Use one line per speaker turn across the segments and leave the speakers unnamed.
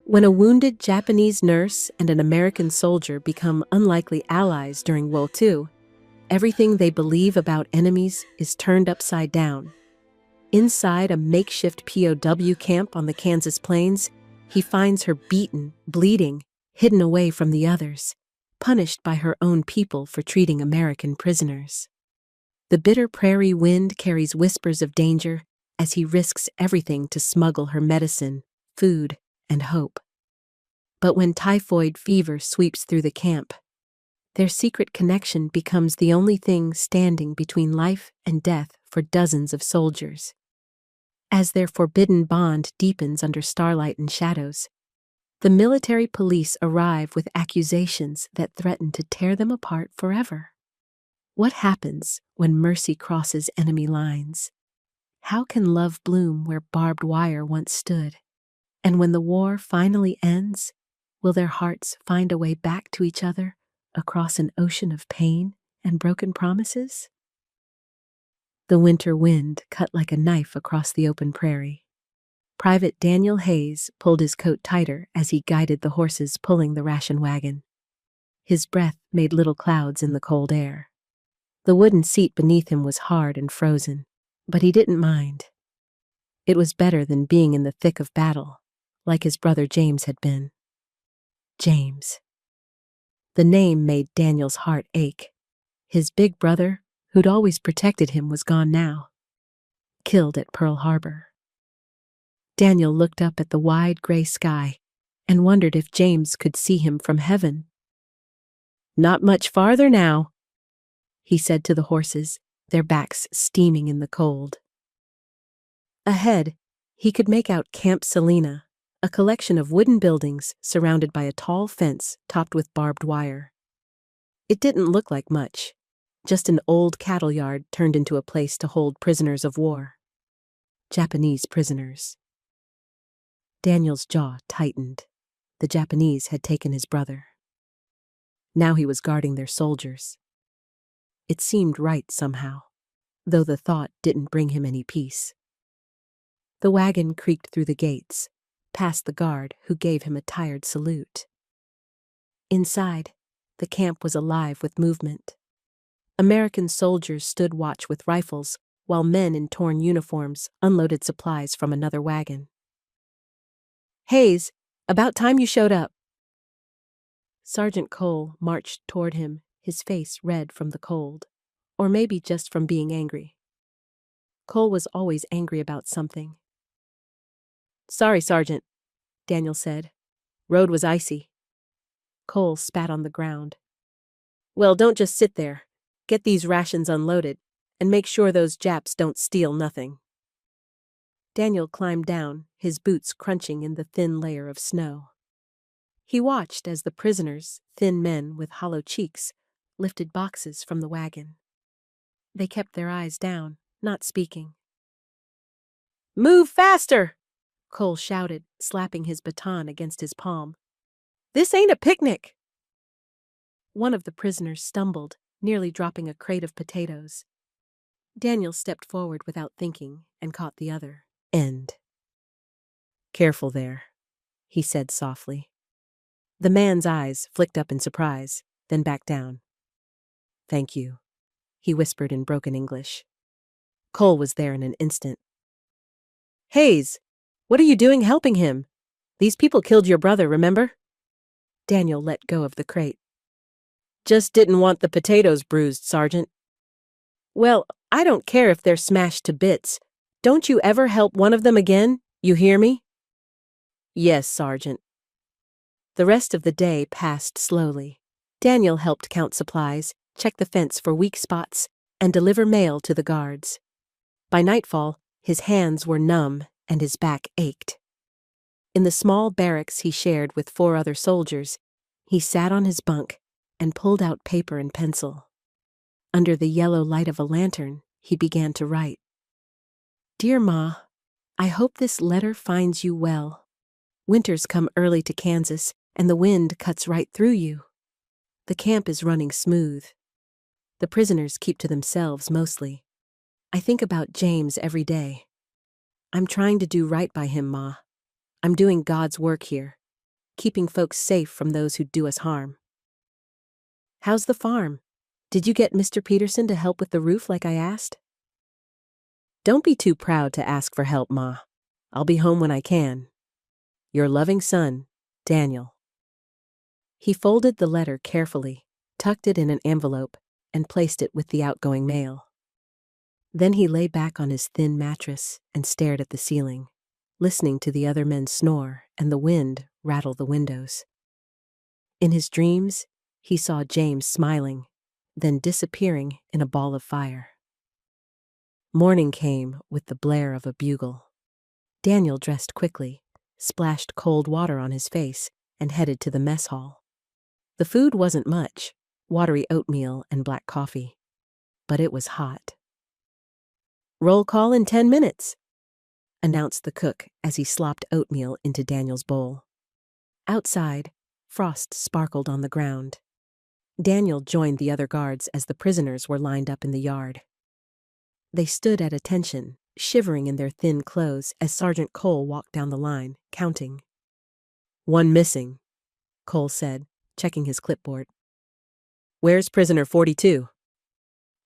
When a wounded Japanese nurse and an American soldier become unlikely allies during World War II, everything they believe about enemies is turned upside down. Inside a makeshift POW camp on the Kansas plains, he finds her beaten, bleeding, hidden away from the others, punished by her own people for treating American prisoners. The bitter prairie wind carries whispers of danger as he risks everything to smuggle her medicine, food, and hope. But when typhoid fever sweeps through the camp, their secret connection becomes the only thing standing between life and death for dozens of soldiers. As their forbidden bond deepens under starlight and shadows, the military police arrive with accusations that threaten to tear them apart forever. What happens when mercy crosses enemy lines? How can love bloom where barbed wire once stood? And when the war finally ends, will their hearts find a way back to each other across an ocean of pain and broken promises? The winter wind cut like a knife across the open prairie. Private Daniel Hayes pulled his coat tighter as he guided the horses pulling the ration wagon. His breath made little clouds in the cold air. The wooden seat beneath him was hard and frozen, but he didn't mind. It was better than being in the thick of battle, like his brother James had been. James. The name made Daniel's heart ache. His big brother, who'd always protected him, was gone now, killed at Pearl Harbor. Daniel looked up at the wide gray sky and wondered if James could see him from heaven. "Not much farther now," he said to the horses, their backs steaming in the cold. Ahead, he could make out Camp Salina, a collection of wooden buildings surrounded by a tall fence topped with barbed wire. It didn't look like much, just an old cattle yard turned into a place to hold prisoners of war. Japanese prisoners. Daniel's jaw tightened. The Japanese had taken his brother. Now he was guarding their soldiers. It seemed right somehow, though the thought didn't bring him any peace. The wagon creaked through the gates, past the guard who gave him a tired salute. Inside, the camp was alive with movement. American soldiers stood watch with rifles, while men in torn uniforms unloaded supplies from another wagon. "Hayes, about time you showed up." Sergeant Cole marched toward him, his face red from the cold, or maybe just from being angry. Cole was always angry about something. "Sorry, Sergeant," Daniel said. "Road was icy." Cole spat on the ground. "Well, don't just sit there. Get these rations unloaded, and make sure those Japs don't steal nothing." Daniel climbed down, his boots crunching in the thin layer of snow. He watched as the prisoners, thin men with hollow cheeks, lifted boxes from the wagon. They kept their eyes down, not speaking. "Move faster!" Cole shouted, slapping his baton against his palm. "This ain't a picnic!" One of the prisoners stumbled, nearly dropping a crate of potatoes. Daniel stepped forward without thinking and caught the other end. "Careful there," he said softly. The man's eyes flicked up in surprise, then back down. "Thank you," he whispered in broken English. Cole was there in an instant. "Hayes, what are you doing helping him? These people killed your brother, remember?" Daniel let go of the crate. "Just didn't want the potatoes bruised, Sergeant." "Well, I don't care if they're smashed to bits. Don't you ever help one of them again, you hear me?" "Yes, Sergeant." The rest of the day passed slowly. Daniel helped count supplies, check the fence for weak spots, and deliver mail to the guards. By nightfall, his hands were numb and his back ached. In the small barracks he shared with 4 other soldiers, he sat on his bunk and pulled out paper and pencil. Under the yellow light of a lantern, he began to write. "Dear Ma, I hope this letter finds you well. Winters come early to Kansas, and the wind cuts right through you. The camp is running smooth. The prisoners keep to themselves mostly. I think about James every day. I'm trying to do right by him, Ma. I'm doing God's work here, keeping folks safe from those who do us harm. How's the farm? Did you get Mr. Peterson to help with the roof like I asked? Don't be too proud to ask for help, Ma. I'll be home when I can. Your loving son, Daniel. He folded the letter carefully, tucked it in an envelope, and placed it with the outgoing mail. Then he lay back on his thin mattress and stared at the ceiling, listening to the other men snore and the wind rattle the windows. In his dreams, he saw James smiling, then disappearing in a ball of fire. Morning came with the blare of a bugle. Daniel dressed quickly, splashed cold water on his face, and headed to the mess hall. The food wasn't much, watery oatmeal and black coffee, but it was hot. "Roll call in 10 minutes, announced the cook as he slopped oatmeal into Daniel's bowl. Outside, frost sparkled on the ground. Daniel joined the other guards as the prisoners were lined up in the yard. They stood at attention, shivering in their thin clothes as Sergeant Cole walked down the line, counting. "One missing," Cole said, checking his clipboard. "Where's prisoner 42?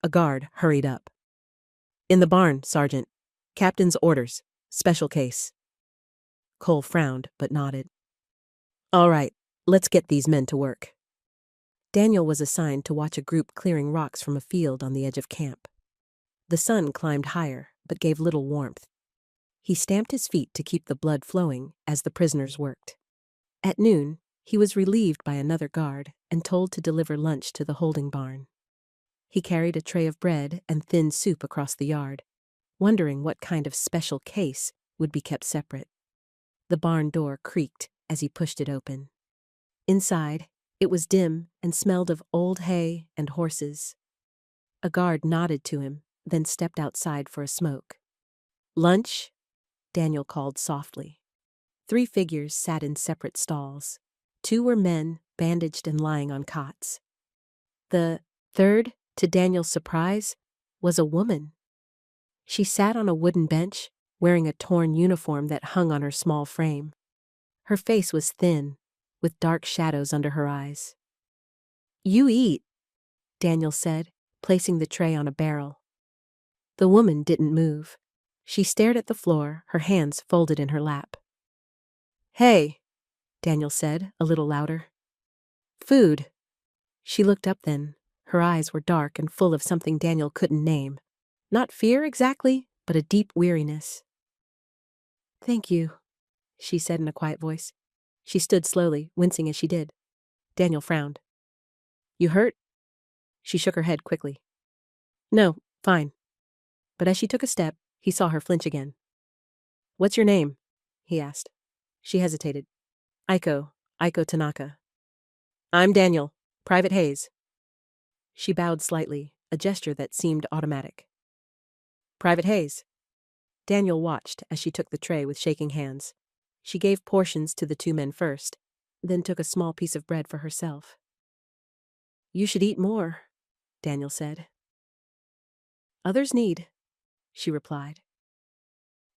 A guard hurried up. "In the barn, Sergeant. Captain's orders. Special case." Cole frowned but nodded. "All right, let's get these men to work." Daniel was assigned to watch a group clearing rocks from a field on the edge of camp. The sun climbed higher, but gave little warmth. He stamped his feet to keep the blood flowing as the prisoners worked. At noon, he was relieved by another guard and told to deliver lunch to the holding barn. He carried a tray of bread and thin soup across the yard, wondering what kind of special case would be kept separate. The barn door creaked as he pushed it open. Inside, it was dim and smelled of old hay and horses. A guard nodded to him, then stepped outside for a smoke. "Lunch?" Daniel called softly. 3 figures sat in separate stalls. 2 were men, bandaged and lying on cots. The third, to Daniel's surprise, was a woman. She sat on a wooden bench, wearing a torn uniform that hung on her small frame. Her face was thin, with dark shadows under her eyes. "You eat," Daniel said, placing the tray on a barrel. The woman didn't move. She stared at the floor, her hands folded in her lap. "Hey," Daniel said, a little louder. "Food." She looked up then. Her eyes were dark and full of something Daniel couldn't name. Not fear exactly, but a deep weariness. "Thank you," she said in a quiet voice. She stood slowly, wincing as she did. Daniel frowned. "You hurt?" She shook her head quickly. "No, fine." But as she took a step, he saw her flinch again. "What's your name?" he asked. She hesitated. Aiko Tanaka." "I'm Daniel, Private Hayes." She bowed slightly, a gesture that seemed automatic. "Private Hayes." Daniel watched as she took the tray with shaking hands. She gave portions to the 2 men first, then took a small piece of bread for herself. "You should eat more," Daniel said. "Others need," she replied.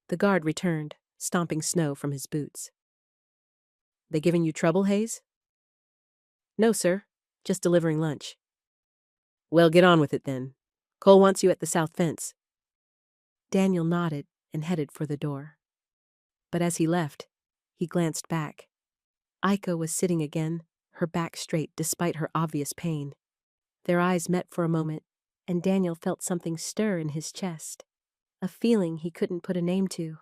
The guard returned, stomping snow from his boots. "They giving you trouble, Hayes?" "No, sir. Just delivering lunch." "Well, get on with it then. Cole wants you at the south fence." Daniel nodded and headed for the door. But as he left, he glanced back. Aiko was sitting again, her back straight despite her obvious pain. Their eyes met for a moment, and Daniel felt something stir in his chest, a feeling he couldn't put a name to.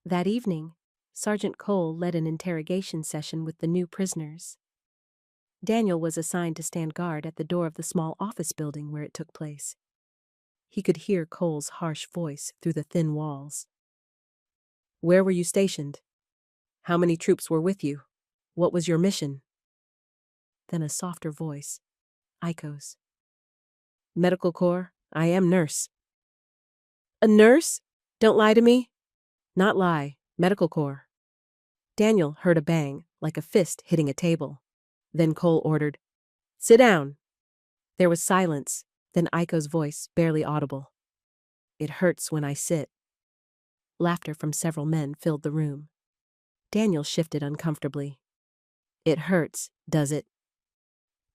That evening, Sergeant Cole led an interrogation session with the new prisoners. Daniel was assigned to stand guard at the door of the small office building where it took place. He could hear Cole's harsh voice through the thin walls. "Where were you stationed? How many troops were with you? What was your mission?" Then a softer voice, Aiko's. "Medical Corps. I am nurse." "A nurse? Don't lie to me." "Not lie. Medical Corps." Daniel heard a bang, like a fist hitting a table. Then Cole ordered, "Sit down." There was silence, then Aiko's voice, barely audible. "It hurts when I sit." Laughter from several men filled the room. Daniel shifted uncomfortably. It hurts, does it?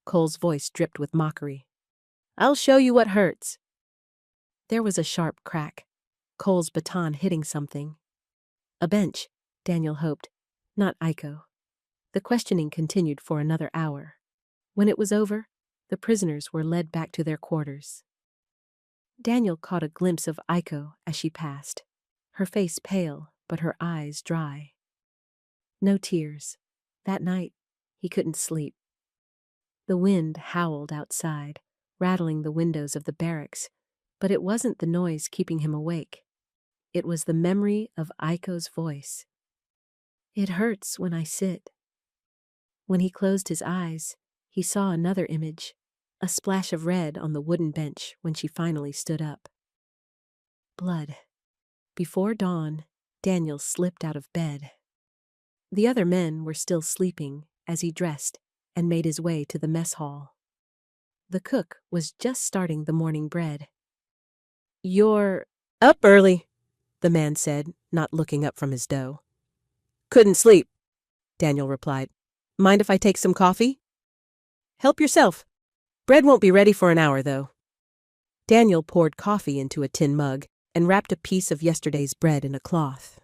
Cole's voice dripped with mockery. I'll show you what hurts. There was a sharp crack, Cole's baton hitting something. A bench, Daniel hoped, not Iko. The questioning continued for another hour. When it was over, the prisoners were led back to their quarters. Daniel caught a glimpse of Iko as she passed, her face pale, but her eyes dry. No tears. That night, he couldn't sleep. The wind howled outside, rattling the windows of the barracks, but it wasn't the noise keeping him awake. It was the memory of Aiko's voice. It hurts when I sit. When he closed his eyes, he saw another image, a splash of red on the wooden bench when she finally stood up. Blood. Before dawn, Daniel slipped out of bed. The other men were still sleeping as he dressed and made his way to the mess hall. The cook was just starting the morning bread. You're up early, the man said, not looking up from his dough. Couldn't sleep, Daniel replied. Mind if I take some coffee? Help yourself. Bread won't be ready for an hour, though. Daniel poured coffee into a tin mug and wrapped a piece of yesterday's bread in a cloth.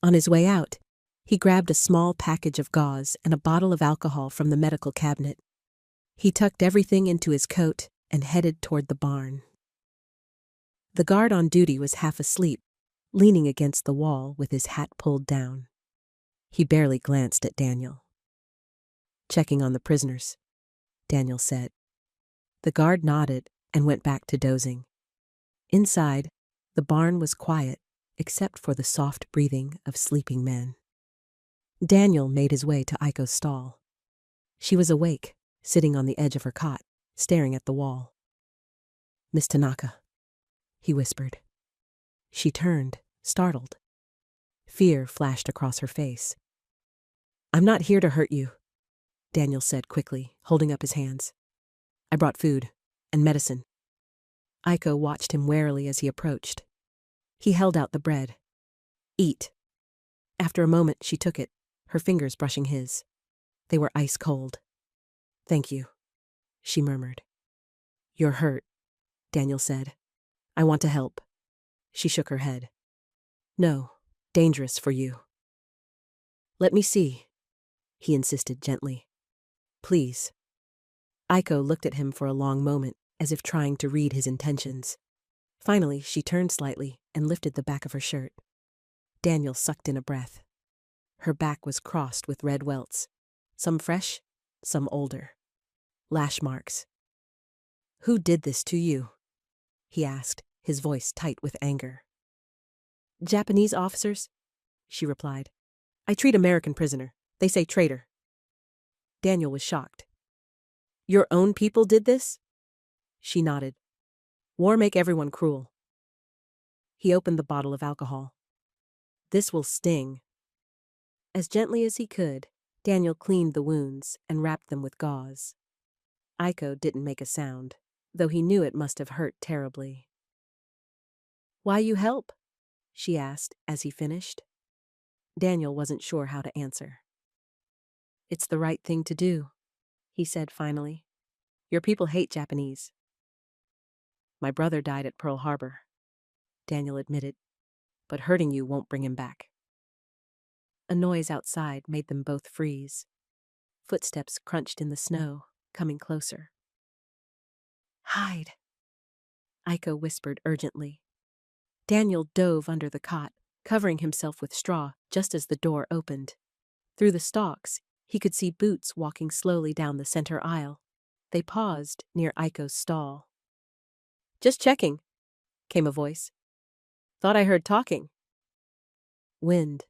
On his way out, he grabbed a small package of gauze and a bottle of alcohol from the medical cabinet. He tucked everything into his coat and headed toward the barn. The guard on duty was half asleep, leaning against the wall with his hat pulled down. He barely glanced at Daniel. Checking on the prisoners, Daniel said. The guard nodded and went back to dozing. Inside, the barn was quiet, except for the soft breathing of sleeping men. Daniel made his way to Aiko's stall. She was awake, sitting on the edge of her cot, staring at the wall. Miss Tanaka, he whispered. She turned, startled. Fear flashed across her face. I'm not here to hurt you, Daniel said quickly, holding up his hands. I brought food and medicine. Aiko watched him warily as he approached. He held out the bread. Eat. After a moment, she took it, her fingers brushing his. They were ice cold. Thank you, she murmured. You're hurt, Daniel said. I want to help. She shook her head. No, dangerous for you. Let me see, he insisted gently. Please. Aiko looked at him for a long moment, as if trying to read his intentions. Finally, she turned slightly and lifted the back of her shirt. Daniel sucked in a breath. Her back was crossed with red welts, some fresh, some older. Lash marks. Who did this to you? He asked, his voice tight with anger. Japanese officers, she replied. I treat American prisoner. They say traitor. Daniel was shocked. Your own people did this? She nodded. War make everyone cruel. He opened the bottle of alcohol. This will sting. As gently as he could, Daniel cleaned the wounds and wrapped them with gauze. Aiko didn't make a sound, though he knew it must have hurt terribly. Why you help? She asked as he finished. Daniel wasn't sure how to answer. It's the right thing to do, he said finally. Your people hate Japanese. My brother died at Pearl Harbor, Daniel admitted, but hurting you won't bring him back. A noise outside made them both freeze. Footsteps crunched in the snow, coming closer. Hide, Aiko whispered urgently. Daniel dove under the cot, covering himself with straw just as the door opened. Through the stalks, he could see Boots walking slowly down the center aisle. They paused near Aiko's stall. Just checking, came a voice. Thought I heard talking. Wind,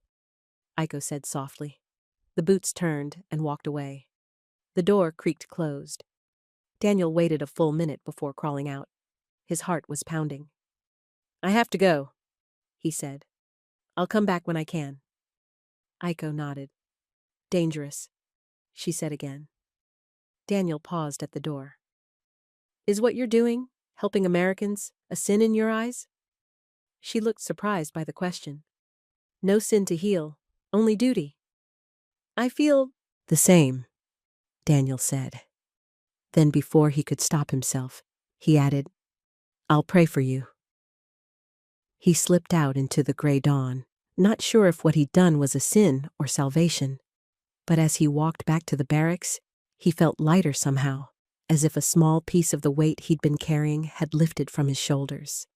Aiko said softly. The Boots turned and walked away. The door creaked closed. Daniel waited a full minute before crawling out. His heart was pounding. I have to go, he said. I'll come back when I can. Aiko nodded. Dangerous, she said again. Daniel paused at the door. Is what you're doing, helping Americans, a sin in your eyes? She looked surprised by the question. No sin to heal, only duty. I feel The same, Daniel said. Then before he could stop himself, he added, I'll pray for you. He slipped out into the gray dawn, not sure if what he'd done was a sin or salvation. But as he walked back to the barracks, he felt lighter somehow, as if a small piece of the weight he'd been carrying had lifted from his shoulders.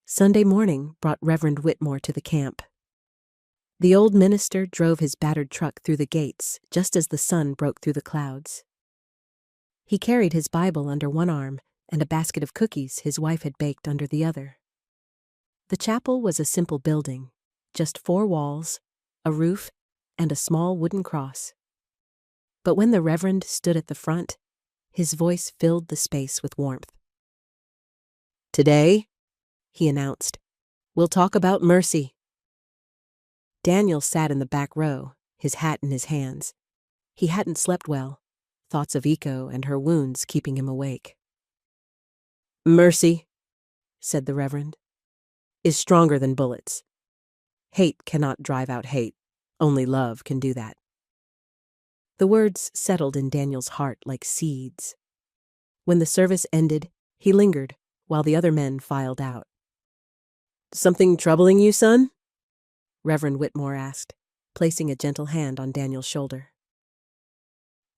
Sunday morning brought Reverend Whitmore to the camp. The old minister drove his battered truck through the gates just as the sun broke through the clouds. He carried his Bible under one arm and a basket of cookies his wife had baked under the other. The chapel was a simple building, just 4 walls, a roof, and a small wooden cross. But when the Reverend stood at the front, his voice filled the space with warmth. Today, he announced, we'll talk about mercy. Daniel sat in the back row, his hat in his hands. He hadn't slept well, thoughts of Eco and her wounds keeping him awake. Mercy, said the Reverend, is stronger than bullets. Hate cannot drive out hate. Only love can do that. The words settled in Daniel's heart like seeds. When the service ended, he lingered while the other men filed out. Something troubling you, son? Reverend Whitmore asked, placing a gentle hand on Daniel's shoulder.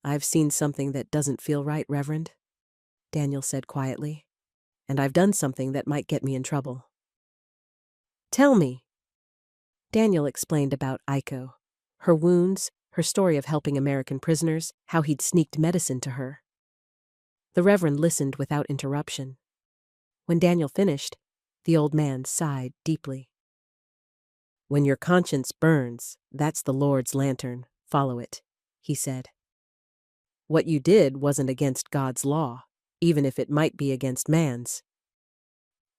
I've seen something that doesn't feel right, Reverend, Daniel said quietly, and I've done something that might get me in trouble. Tell me. Daniel explained about Iko, her wounds, her story of helping American prisoners, how he'd sneaked medicine to her. The Reverend listened without interruption. When Daniel finished, the old man sighed deeply. When your conscience burns, that's the Lord's lantern. Follow it, he said. What you did wasn't against God's law, even if it might be against man's.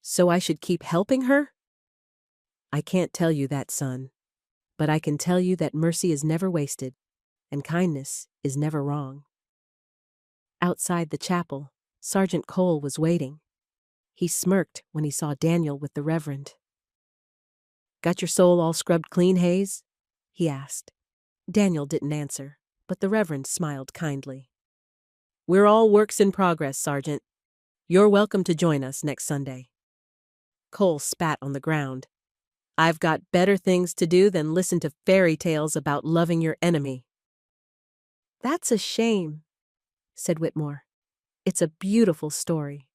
So I should keep helping her? I can't tell you that, son, but I can tell you that mercy is never wasted, and kindness is never wrong. Outside the chapel, Sergeant Cole was waiting. He smirked when he saw Daniel with the Reverend. Got your soul all scrubbed clean, Hayes? He asked. Daniel didn't answer, but the Reverend smiled kindly. We're all works in progress, Sergeant. You're welcome to join us next Sunday. Cole spat on the ground. I've got better things to do than listen to fairy tales about loving your enemy. That's a shame, said Whitmore. It's a beautiful story.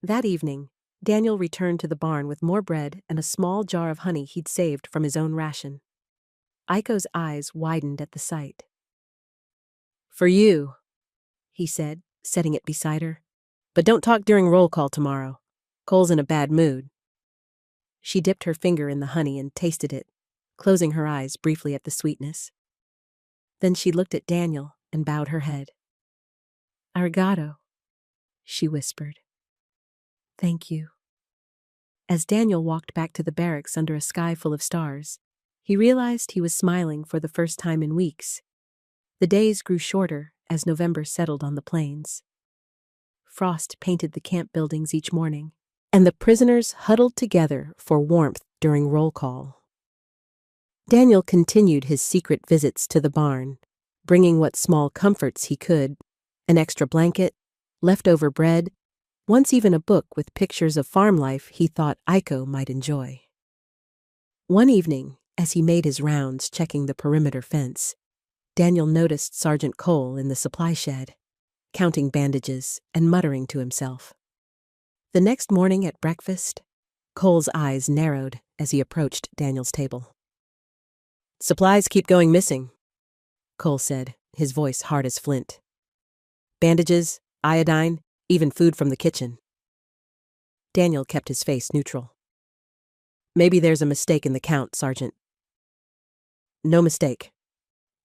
That evening, Daniel returned to the barn with more bread and a small jar of honey he'd saved from his own ration. Iko's eyes widened at the sight. For you, he said, setting it beside her. But don't talk during roll call tomorrow. Cole's in a bad mood. She dipped her finger in the honey and tasted it, closing her eyes briefly at the sweetness. Then she looked at Daniel and bowed her head. Arigato, she whispered. Thank you. As Daniel walked back to the barracks under a sky full of stars, he realized he was smiling for the first time in weeks. The days grew shorter as November settled on the plains. Frost painted the camp buildings each morning, and the prisoners huddled together for warmth during roll call. Daniel continued his secret visits to the barn, bringing what small comforts he could, an extra blanket, leftover bread, once even a book with pictures of farm life he thought Iko might enjoy. One evening, as he made his rounds checking the perimeter fence, Daniel noticed Sergeant Cole in the supply shed, counting bandages and muttering to himself. The next morning at breakfast, Cole's eyes narrowed as he approached Daniel's table. Supplies keep going missing, Cole said, his voice hard as flint. Bandages, iodine, even food from the kitchen. Daniel kept his face neutral. Maybe there's a mistake in the count, Sergeant. No mistake.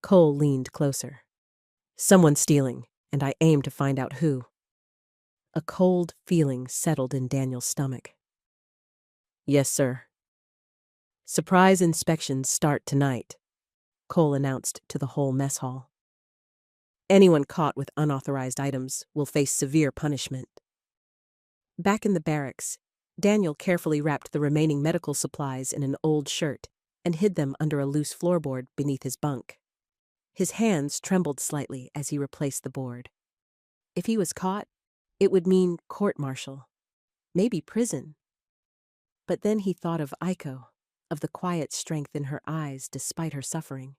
Cole leaned closer. Someone's stealing, and I aim to find out who. A cold feeling settled in Daniel's stomach. Yes, sir. Surprise inspections start tonight, Cole announced to the whole mess hall. Anyone caught with unauthorized items will face severe punishment. Back in the barracks, Daniel carefully wrapped the remaining medical supplies in an old shirt and hid them under a loose floorboard beneath his bunk. His hands trembled slightly as he replaced the board. If he was caught, it would mean court-martial, maybe prison. But then he thought of Aiko, of the quiet strength in her eyes despite her suffering.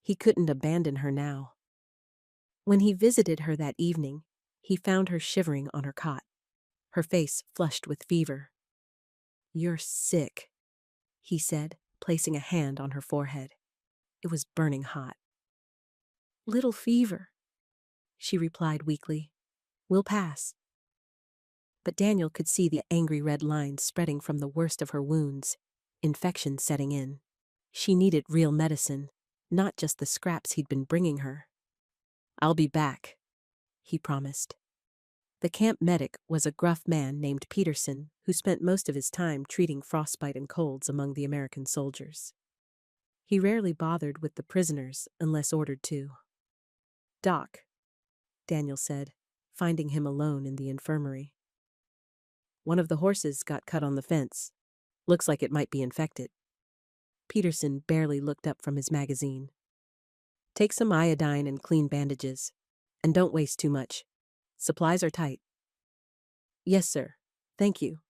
He couldn't abandon her now. When he visited her that evening, he found her shivering on her cot, her face flushed with fever. "You're sick," he said, placing a hand on her forehead. It was burning hot. "Little fever," she replied weakly. "We'll pass." But Daniel could see the angry red lines spreading from the worst of her wounds, infection setting in. She needed real medicine, not just the scraps he'd been bringing her. "I'll be back," he promised. The camp medic was a gruff man named Peterson who spent most of his time treating frostbite and colds among the American soldiers. He rarely bothered with the prisoners unless ordered to. "Doc," Daniel said, finding him alone in the infirmary. "One of the horses got cut on the fence. Looks like it might be infected." Peterson barely looked up from his magazine. "Take some iodine and clean bandages. And don't waste too much. Supplies are tight." "Yes, sir. Thank you."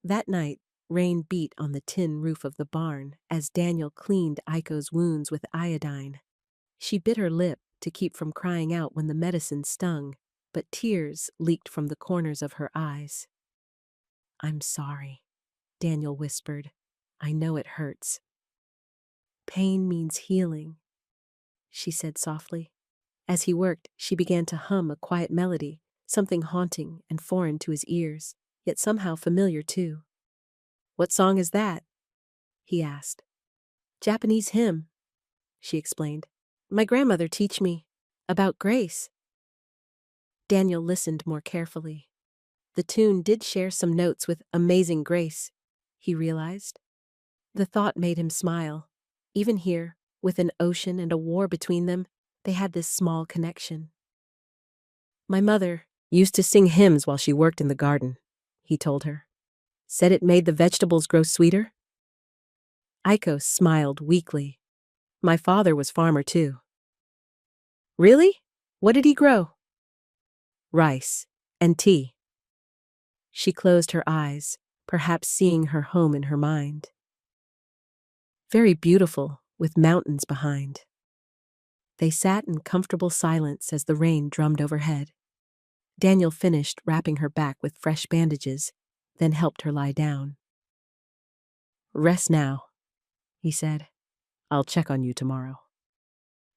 That night, rain beat on the tin roof of the barn as Daniel cleaned Aiko's wounds with iodine. She bit her lip to keep from crying out when the medicine stung, but tears leaked from the corners of her eyes. "I'm sorry," Daniel whispered. "I know it hurts." "Pain means healing," she said softly. As he worked, she began to hum a quiet melody, something haunting and foreign to his ears, yet somehow familiar too. "What song is that?" he asked. "Japanese hymn," she explained. "My grandmother teach me about grace." Daniel listened more carefully. The tune did share some notes with Amazing Grace, he realized. The thought made him smile. Even here, with an ocean and a war between them, they had this small connection. "My mother used to sing hymns while she worked in the garden," he told her. "Said it made the vegetables grow sweeter." Aiko smiled weakly. "My father was farmer too." "Really? What did he grow?" "Rice and tea." She closed her eyes, perhaps seeing her home in her mind. Very beautiful, with mountains behind. They sat in comfortable silence as the rain drummed overhead. Daniel finished wrapping her back with fresh bandages, then helped her lie down. "Rest now," he said. "I'll check on you tomorrow."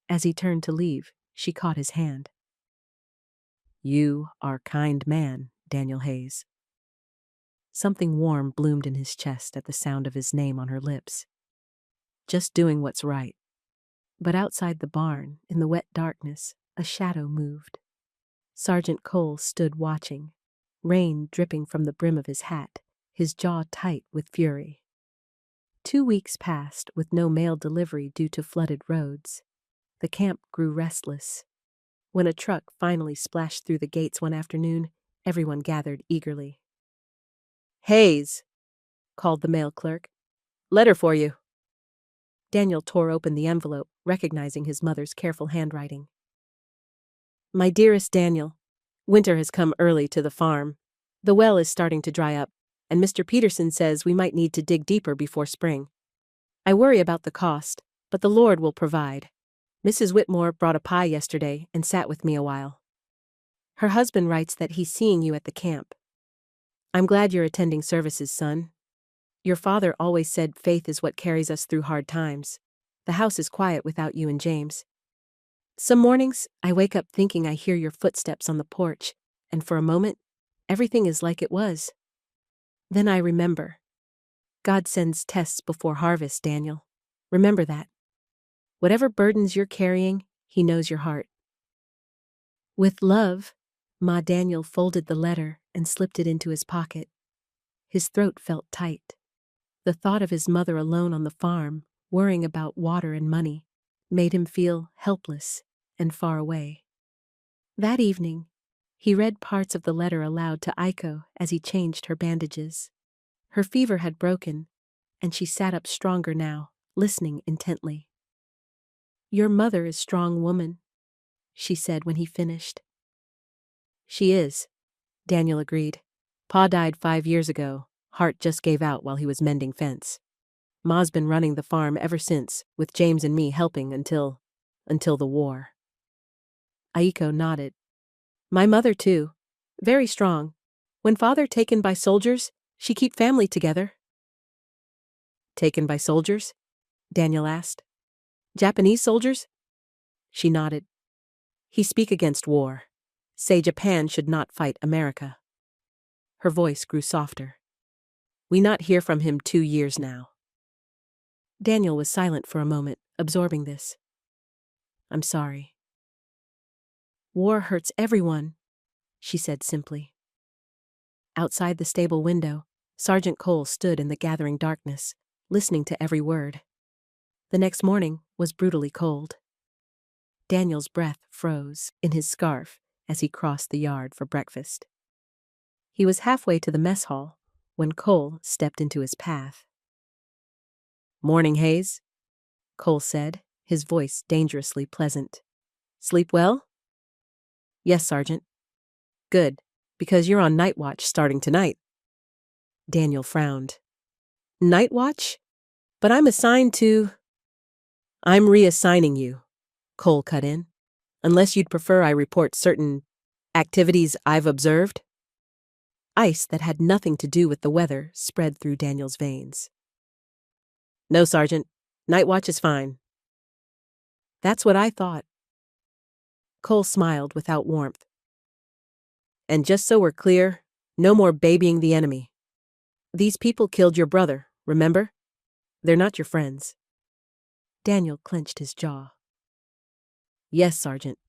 As he turned to leave, she caught his hand. "You are a kind man, Daniel Hayes." Something warm bloomed in his chest at the sound of his name on her lips. "Just doing what's right." But outside the barn, in the wet darkness, a shadow moved. Sergeant Cole stood watching, rain dripping from the brim of his hat, his jaw tight with fury. 2 weeks passed with no mail delivery due to flooded roads. The camp grew restless. When a truck finally splashed through the gates one afternoon, everyone gathered eagerly. "Hayes," called the mail clerk. "Letter for you." Daniel tore open the envelope, recognizing his mother's careful handwriting. "My dearest Daniel, winter has come early to the farm. The well is starting to dry up, and Mr. Peterson says we might need to dig deeper before spring. I worry about the cost, but the Lord will provide. Mrs. Whitmore brought a pie yesterday and sat with me a while. Her husband writes that he's seeing you at the camp. I'm glad you're attending services, son. Your father always said faith is what carries us through hard times. The house is quiet without you and James. Some mornings, I wake up thinking I hear your footsteps on the porch, and for a moment, everything is like it was. Then I remember. God sends tests before harvest, Daniel. Remember that. Whatever burdens you're carrying, He knows your heart. With love," Ma Daniel folded the letter and slipped it into his pocket. His throat felt tight. The thought of his mother alone on the farm, worrying about water and money, made him feel helpless and far away. That evening, he read parts of the letter aloud to Aiko as he changed her bandages. Her fever had broken, and she sat up stronger now, listening intently. Your mother is a strong woman, she said when he finished. She is, Daniel agreed. Pa died 5 years ago. Heart just gave out while he was mending fence. Ma's been running the farm ever since, with James and me helping until the war. Aiko nodded. My mother too. Very strong. When father taken by soldiers, she keep family together. Taken by soldiers? Daniel asked. Japanese soldiers? She nodded. He speak against war. Say Japan should not fight America. Her voice grew softer. We not hear from him 2 years now. Daniel was silent for a moment, absorbing this. I'm sorry. War hurts everyone, she said simply. Outside the stable window, Sergeant Cole stood in the gathering darkness, listening to every word. The next morning was brutally cold. Daniel's breath froze in his scarf as he crossed the yard for breakfast. He was halfway to the mess hall when Cole stepped into his path. Morning, Hayes, Cole said, his voice dangerously pleasant. Sleep well? Yes, Sergeant. Good, because you're on night watch starting tonight. Daniel frowned. Night watch? But I'm assigned to... I'm reassigning you, Cole cut in. Unless you'd prefer I report certain activities I've observed. Ice that had nothing to do with the weather spread through Daniel's veins. No, Sergeant. Night watch is fine. That's what I thought. Cole smiled without warmth. And just so we're clear, no more babying the enemy. These people killed your brother, remember? They're not your friends. Daniel clenched his jaw. Yes, Sergeant.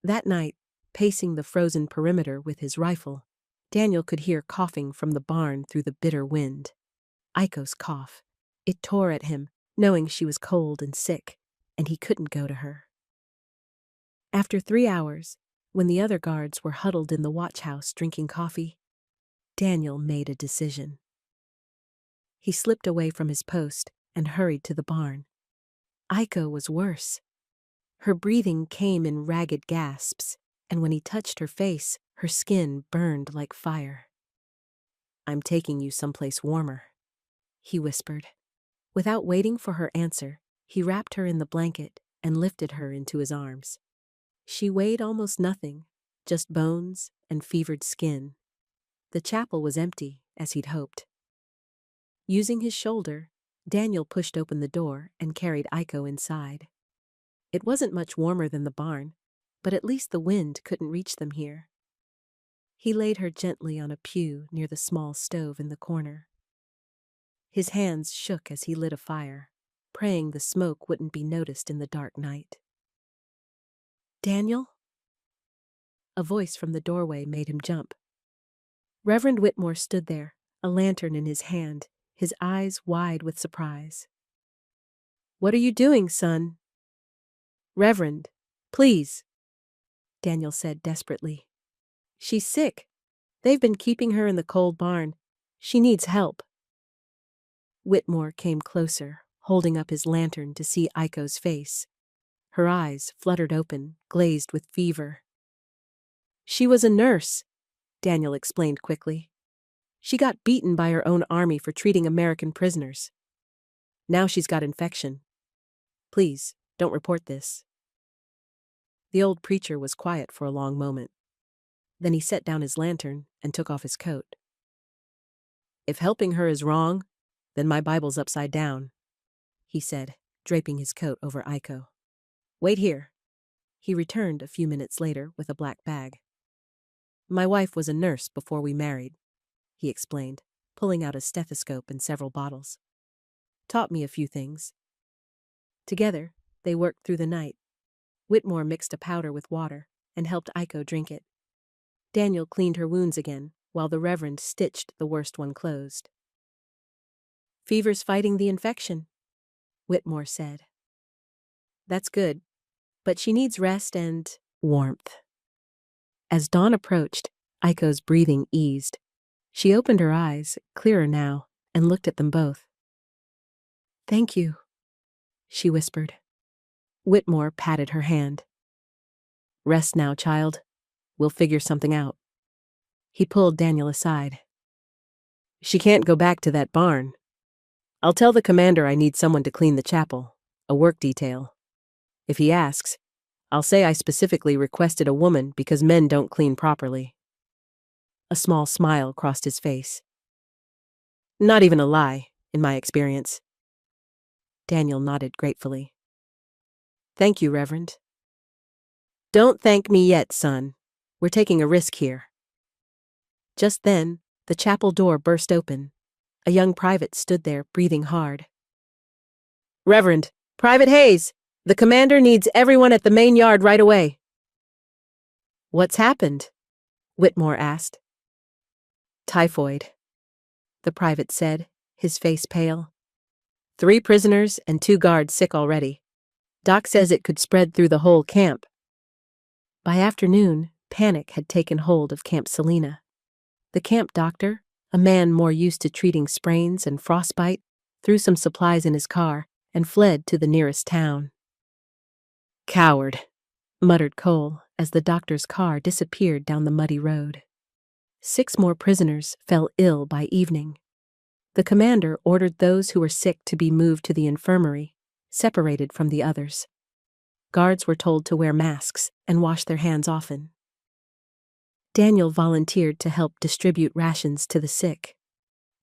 That night, pacing the frozen perimeter with his rifle, Daniel could hear coughing from the barn through the bitter wind. Aiko's cough. It tore at him, knowing she was cold and sick, and he couldn't go to her. After 3 hours, when the other guards were huddled in the watch house drinking coffee, Daniel made a decision. He slipped away from his post and hurried to the barn. Aiko was worse. Her breathing came in ragged gasps, and when he touched her face, her skin burned like fire. I'm taking you someplace warmer, he whispered. Without waiting for her answer, he wrapped her in the blanket and lifted her into his arms. She weighed almost nothing, just bones and fevered skin. The chapel was empty, as he'd hoped. Using his shoulder, Daniel pushed open the door and carried Aiko inside. It wasn't much warmer than the barn, but at least the wind couldn't reach them here. He laid her gently on a pew near the small stove in the corner. His hands shook as he lit a fire, praying the smoke wouldn't be noticed in the dark night. Daniel? A voice from the doorway made him jump. Reverend Whitmore stood there, a lantern in his hand, his eyes wide with surprise. What are you doing, son? Reverend, please, Daniel said desperately. She's sick. They've been keeping her in the cold barn. She needs help. Whitmore came closer, holding up his lantern to see Aiko's face. Her eyes fluttered open, glazed with fever. She was a nurse, Daniel explained quickly. She got beaten by her own army for treating American prisoners. Now she's got infection. Please, don't report this. The old preacher was quiet for a long moment. Then he set down his lantern and took off his coat. If helping her is wrong, then my Bible's upside down, he said, draping his coat over Aiko. Wait here. He returned a few minutes later with a black bag. My wife was a nurse before we married, he explained, pulling out a stethoscope and several bottles. Taught me a few things. Together, they worked through the night. Whitmore mixed a powder with water and helped Aiko drink it. Daniel cleaned her wounds again, while the Reverend stitched the worst one closed. Fever's fighting the infection, Whitmore said. That's good, but she needs rest and warmth. As dawn approached, Aiko's breathing eased. She opened her eyes, clearer now, and looked at them both. Thank you, she whispered. Whitmore patted her hand. Rest now, child. We'll figure something out. He pulled Daniel aside. She can't go back to that barn. I'll tell the commander I need someone to clean the chapel, a work detail. If he asks, I'll say I specifically requested a woman because men don't clean properly. A small smile crossed his face. Not even a lie, in my experience. Daniel nodded gratefully. Thank you, Reverend. Don't thank me yet, son. We're taking a risk here. Just then, the chapel door burst open. A young private stood there, breathing hard. Reverend, Private Hayes, the commander needs everyone at the main yard right away. What's happened? Whitmore asked. Typhoid, the private said, his face pale. 3 prisoners and 2 guards sick already. Doc says it could spread through the whole camp. By afternoon, panic had taken hold of Camp Selena. The camp doctor, a man more used to treating sprains and frostbite, threw some supplies in his car and fled to the nearest town. Coward, muttered Cole as the doctor's car disappeared down the muddy road. 6 more prisoners fell ill by evening. The commander ordered those who were sick to be moved to the infirmary, separated from the others. Guards were told to wear masks and wash their hands often. Daniel volunteered to help distribute rations to the sick.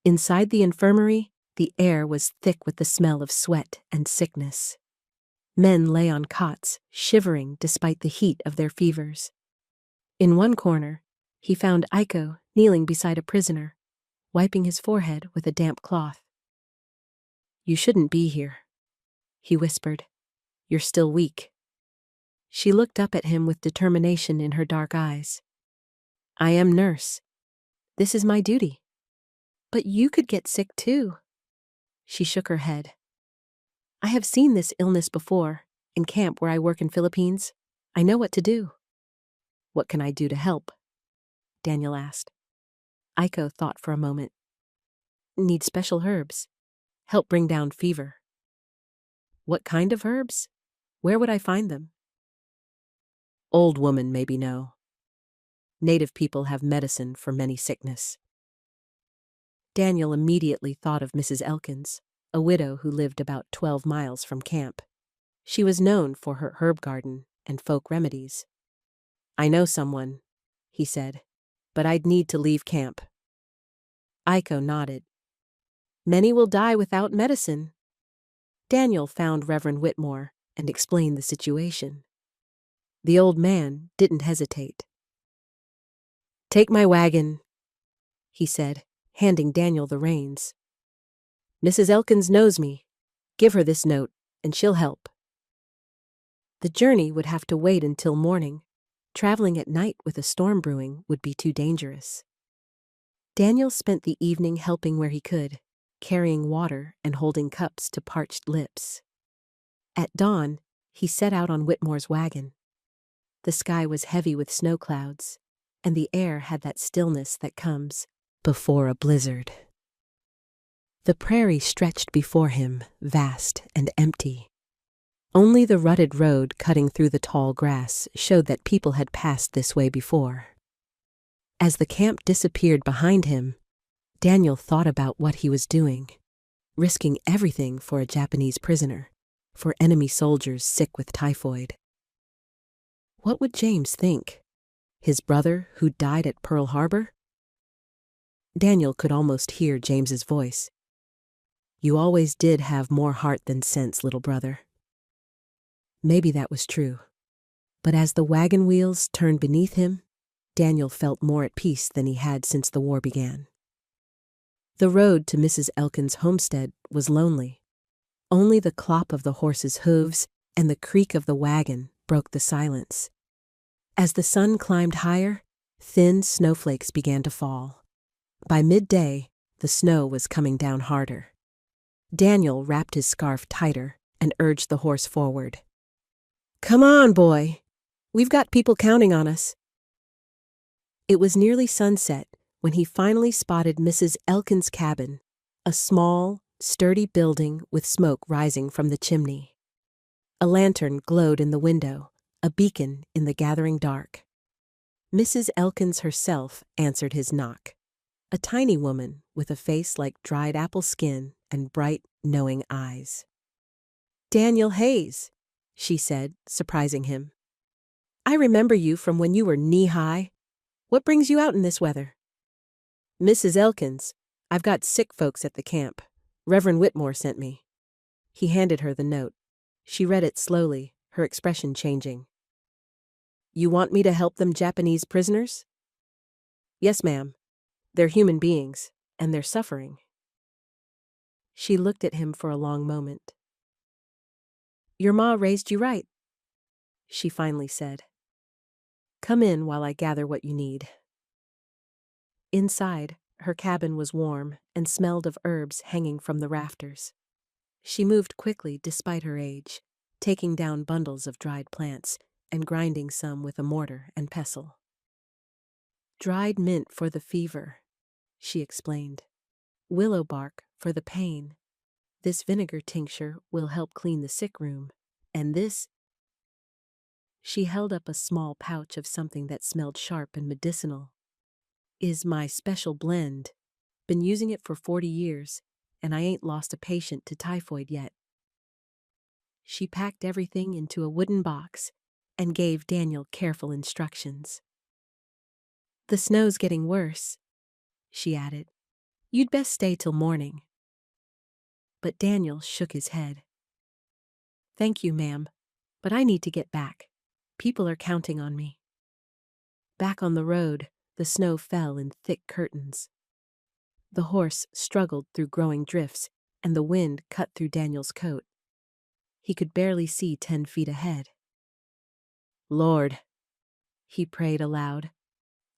Inside the infirmary, the air was thick with the smell of sweat and sickness. Men lay on cots, shivering despite the heat of their fevers. In one corner, he found Iko kneeling beside a prisoner, wiping his forehead with a damp cloth. You shouldn't be here, he whispered. You're still weak. She looked up at him with determination in her dark eyes. I am nurse. This is my duty. But you could get sick too. She shook her head. I have seen this illness before, in camp where I work in Philippines. I know what to do. What can I do to help? Daniel asked. Iko thought for a moment. Need special herbs. Help bring down fever. What kind of herbs? Where would I find them? Old woman maybe know. Native people have medicine for many sickness. Daniel immediately thought of Mrs. Elkins, a widow who lived about 12 miles from camp. She was known for her herb garden and folk remedies. I know someone, he said, but I'd need to leave camp. Iko nodded. Many will die without medicine. Daniel found Reverend Whitmore and explained the situation. The old man didn't hesitate. Take my wagon, he said, handing Daniel the reins. Mrs. Elkins knows me. Give her this note, and she'll help. The journey would have to wait until morning. Traveling at night with a storm brewing would be too dangerous. Daniel spent the evening helping where he could, carrying water and holding cups to parched lips. At dawn, he set out on Whitmore's wagon. The sky was heavy with snow clouds, and the air had that stillness that comes before a blizzard. The prairie stretched before him, vast and empty. Only the rutted road cutting through the tall grass showed that people had passed this way before. As the camp disappeared behind him, Daniel thought about what he was doing, risking everything for a Japanese prisoner, for enemy soldiers sick with typhoid. What would James think? His brother who died at Pearl Harbor? Daniel could almost hear James's voice. You always did have more heart than sense, little brother. Maybe that was true. But as the wagon wheels turned beneath him, Daniel felt more at peace than he had since the war began. The road to Mrs. Elkins' homestead was lonely. Only the clop of the horse's hooves and the creak of the wagon broke the silence. As the sun climbed higher, thin snowflakes began to fall. By midday, the snow was coming down harder. Daniel wrapped his scarf tighter and urged the horse forward. Come on, boy. We've got people counting on us. It was nearly sunset when he finally spotted Mrs. Elkins' cabin, a small, sturdy building with smoke rising from the chimney. A lantern glowed in the window, a beacon in the gathering dark. Mrs. Elkins herself answered his knock. A tiny woman with a face like dried apple skin and bright, knowing eyes. "Daniel Hayes," she said, surprising him. "I remember you from when you were knee-high. What brings you out in this weather?" "Mrs. Elkins, I've got sick folks at the camp. Reverend Whitmore sent me." He handed her the note. She read it slowly, her expression changing. "You want me to help them Japanese prisoners?" "Yes, ma'am. They're human beings, and they're suffering." She looked at him for a long moment. "Your ma raised you right," she finally said. "Come in while I gather what you need." Inside, her cabin was warm and smelled of herbs hanging from the rafters. She moved quickly despite her age, taking down bundles of dried plants and grinding some with a mortar and pestle. "Dried mint for the fever," she explained. "Willow bark for the pain. This vinegar tincture will help clean the sick room. And this—" She held up a small pouch of something that smelled sharp and medicinal. "Is my special blend. Been using it for 40 years, and I ain't lost a patient to typhoid yet." She packed everything into a wooden box and gave Daniel careful instructions. "The snow's getting worse," she added. "You'd best stay till morning." But Daniel shook his head. "Thank you, ma'am, but I need to get back. People are counting on me." Back on the road, the snow fell in thick curtains. The horse struggled through growing drifts, and the wind cut through Daniel's coat. He could barely see 10 feet ahead. "Lord," he prayed aloud,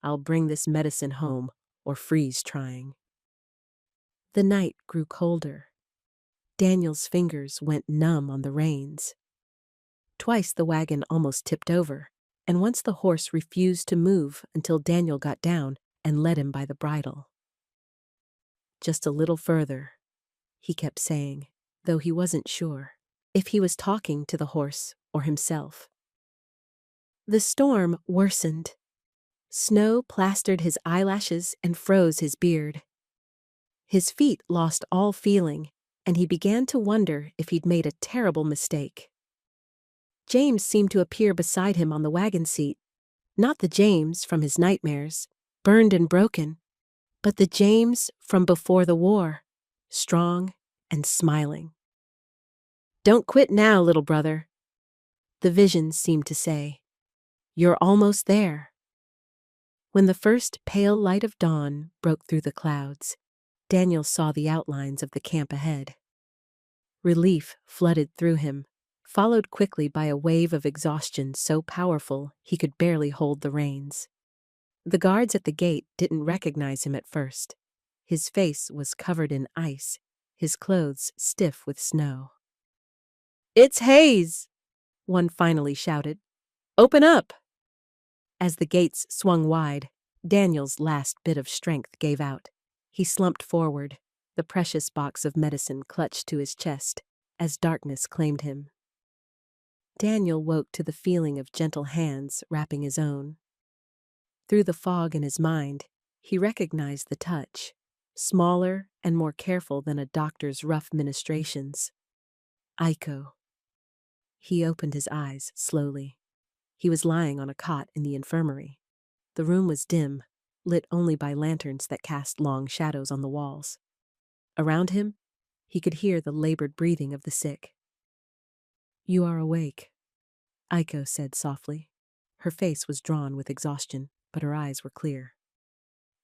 "I'll bring this medicine home or freeze trying." The night grew colder. Daniel's fingers went numb on the reins. Twice the wagon almost tipped over, and once the horse refused to move until Daniel got down and led him by the bridle. "Just a little further," he kept saying, though he wasn't sure if he was talking to the horse or himself. The storm worsened. Snow plastered his eyelashes and froze his beard. His feet lost all feeling, and he began to wonder if he'd made a terrible mistake. James seemed to appear beside him on the wagon seat. Not the James from his nightmares, burned and broken, but the James from before the war, strong and smiling. "Don't quit now, little brother," the vision seemed to say. "You're almost there." When the first pale light of dawn broke through the clouds, Daniel saw the outlines of the camp ahead. Relief flooded through him, followed quickly by a wave of exhaustion so powerful he could barely hold the reins. The guards at the gate didn't recognize him at first. His face was covered in ice, his clothes stiff with snow. "It's Hayes!" one finally shouted. "Open up!" As the gates swung wide, Daniel's last bit of strength gave out. He slumped forward, the precious box of medicine clutched to his chest, as darkness claimed him. Daniel woke to the feeling of gentle hands wrapping his own. Through the fog in his mind, he recognized the touch, smaller and more careful than a doctor's rough ministrations. Aiko. He opened his eyes slowly. He was lying on a cot in the infirmary. The room was dim, lit only by lanterns that cast long shadows on the walls. Around him, he could hear the labored breathing of the sick. "You are awake," Aiko said softly. Her face was drawn with exhaustion, but her eyes were clear.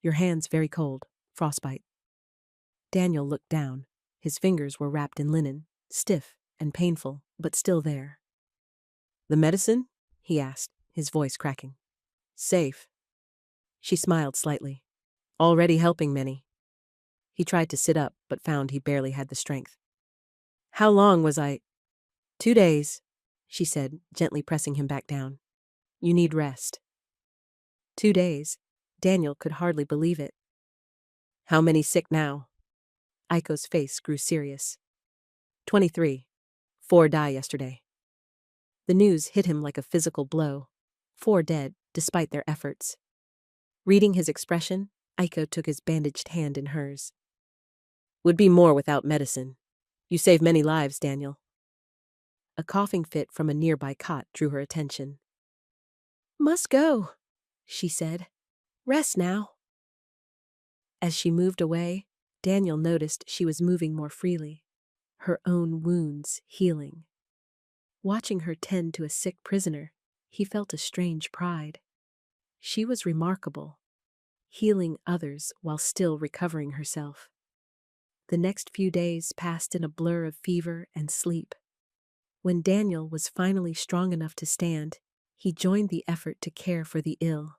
"Your hands very cold, frostbite." Daniel looked down. His fingers were wrapped in linen, stiff and painful, but still there. "The medicine?" he asked, his voice cracking. "Safe." She smiled slightly. "Already helping many." He tried to sit up, but found he barely had the strength. "How long was I—" "2 days," she said, gently pressing him back down. "You need rest." 2 days. Daniel could hardly believe it. "How many sick now?" Aiko's face grew serious. 23. 4 die yesterday." The news hit him like a physical blow. 4 dead, despite their efforts. Reading his expression, Aiko took his bandaged hand in hers. Would be more without medicine. You save many lives, Daniel. A coughing fit from a nearby cot drew her attention. Must go, she said. Rest now. As she moved away, Daniel noticed she was moving more freely, her own wounds healing. Watching her tend to a sick prisoner, he felt a strange pride. She was remarkable, healing others while still recovering herself. The next few days passed in a blur of fever and sleep. When Daniel was finally strong enough to stand, he joined the effort to care for the ill.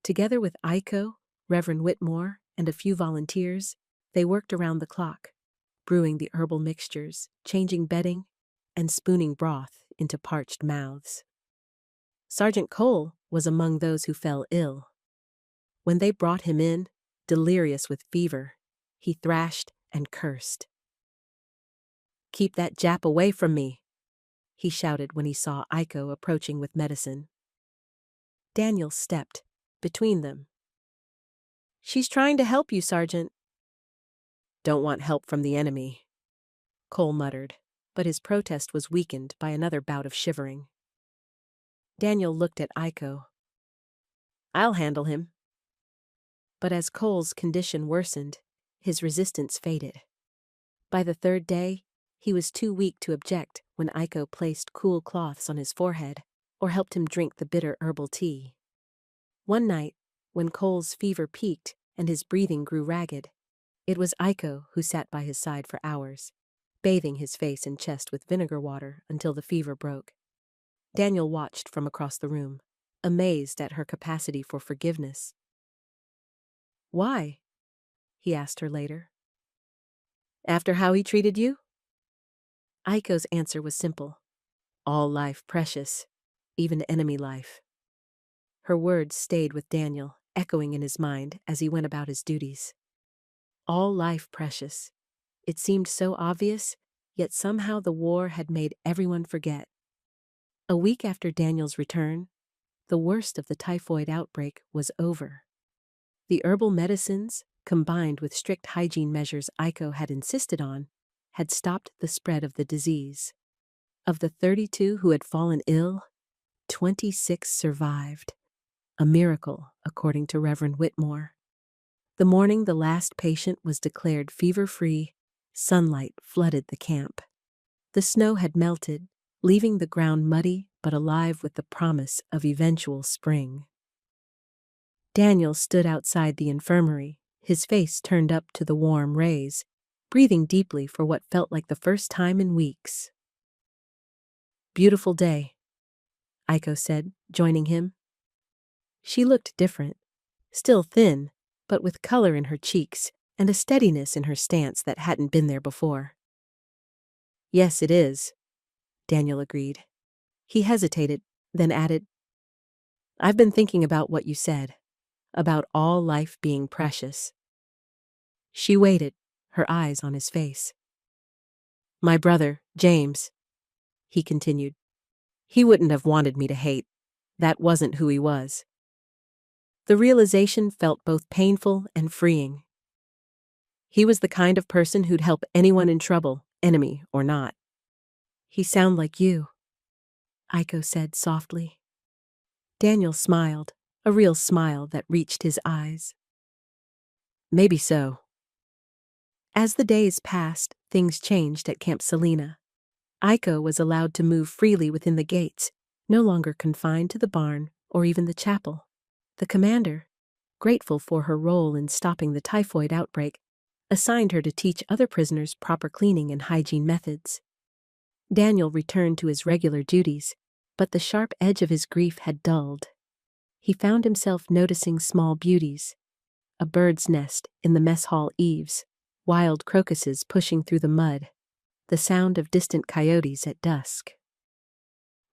Together with Aiko, Reverend Whitmore, and a few volunteers, they worked around the clock, brewing the herbal mixtures, changing bedding, and spooning broth into parched mouths. Sergeant Cole was among those who fell ill. When they brought him in, delirious with fever, he thrashed and cursed. "Keep that Jap away from me," he shouted when he saw Aiko approaching with medicine. Daniel stepped between them. "She's trying to help you, Sergeant." "Don't want help from the enemy," Cole muttered, but his protest was weakened by another bout of shivering. Daniel looked at Aiko. "I'll handle him." But as Cole's condition worsened, his resistance faded. By the 3rd day, he was too weak to object when Aiko placed cool cloths on his forehead or helped him drink the bitter herbal tea. One night, when Cole's fever peaked and his breathing grew ragged, it was Aiko who sat by his side for hours, bathing his face and chest with vinegar water until the fever broke. Daniel watched from across the room, amazed at her capacity for forgiveness. "Why?" he asked her later. "After how he treated you?" Aiko's answer was simple. "All life precious, even enemy life." Her words stayed with Daniel, echoing in his mind as he went about his duties. All life precious. It seemed so obvious, yet somehow the war had made everyone forget. A week after Daniel's return, the worst of the typhoid outbreak was over. The herbal medicines, combined with strict hygiene measures Aiko had insisted on, had stopped the spread of the disease. Of the 32 who had fallen ill, 26 survived. A miracle, according to Reverend Whitmore. The morning the last patient was declared fever-free, sunlight flooded the camp. The snow had melted, leaving the ground muddy but alive with the promise of eventual spring. Daniel stood outside the infirmary, his face turned up to the warm rays, breathing deeply for what felt like the first time in weeks. "Beautiful day," Aiko said, joining him. She looked different, still thin, but with color in her cheeks and a steadiness in her stance that hadn't been there before. "Yes, it is," Daniel agreed. He hesitated, then added, "I've been thinking about what you said, about all life being precious." She waited, her eyes on his face. "My brother, James," he continued, "he wouldn't have wanted me to hate. That wasn't who he was." The realization felt both painful and freeing. He was the kind of person who'd help anyone in trouble, enemy or not. "He sound like you," Aiko said softly. Daniel smiled, a real smile that reached his eyes. "Maybe so." As the days passed, things changed at Camp Salina. Aiko was allowed to move freely within the gates, no longer confined to the barn or even the chapel. The commander, grateful for her role in stopping the typhoid outbreak, assigned her to teach other prisoners proper cleaning and hygiene methods. Daniel returned to his regular duties, but the sharp edge of his grief had dulled. He found himself noticing small beauties, a bird's nest in the mess hall eaves, wild crocuses pushing through the mud, the sound of distant coyotes at dusk.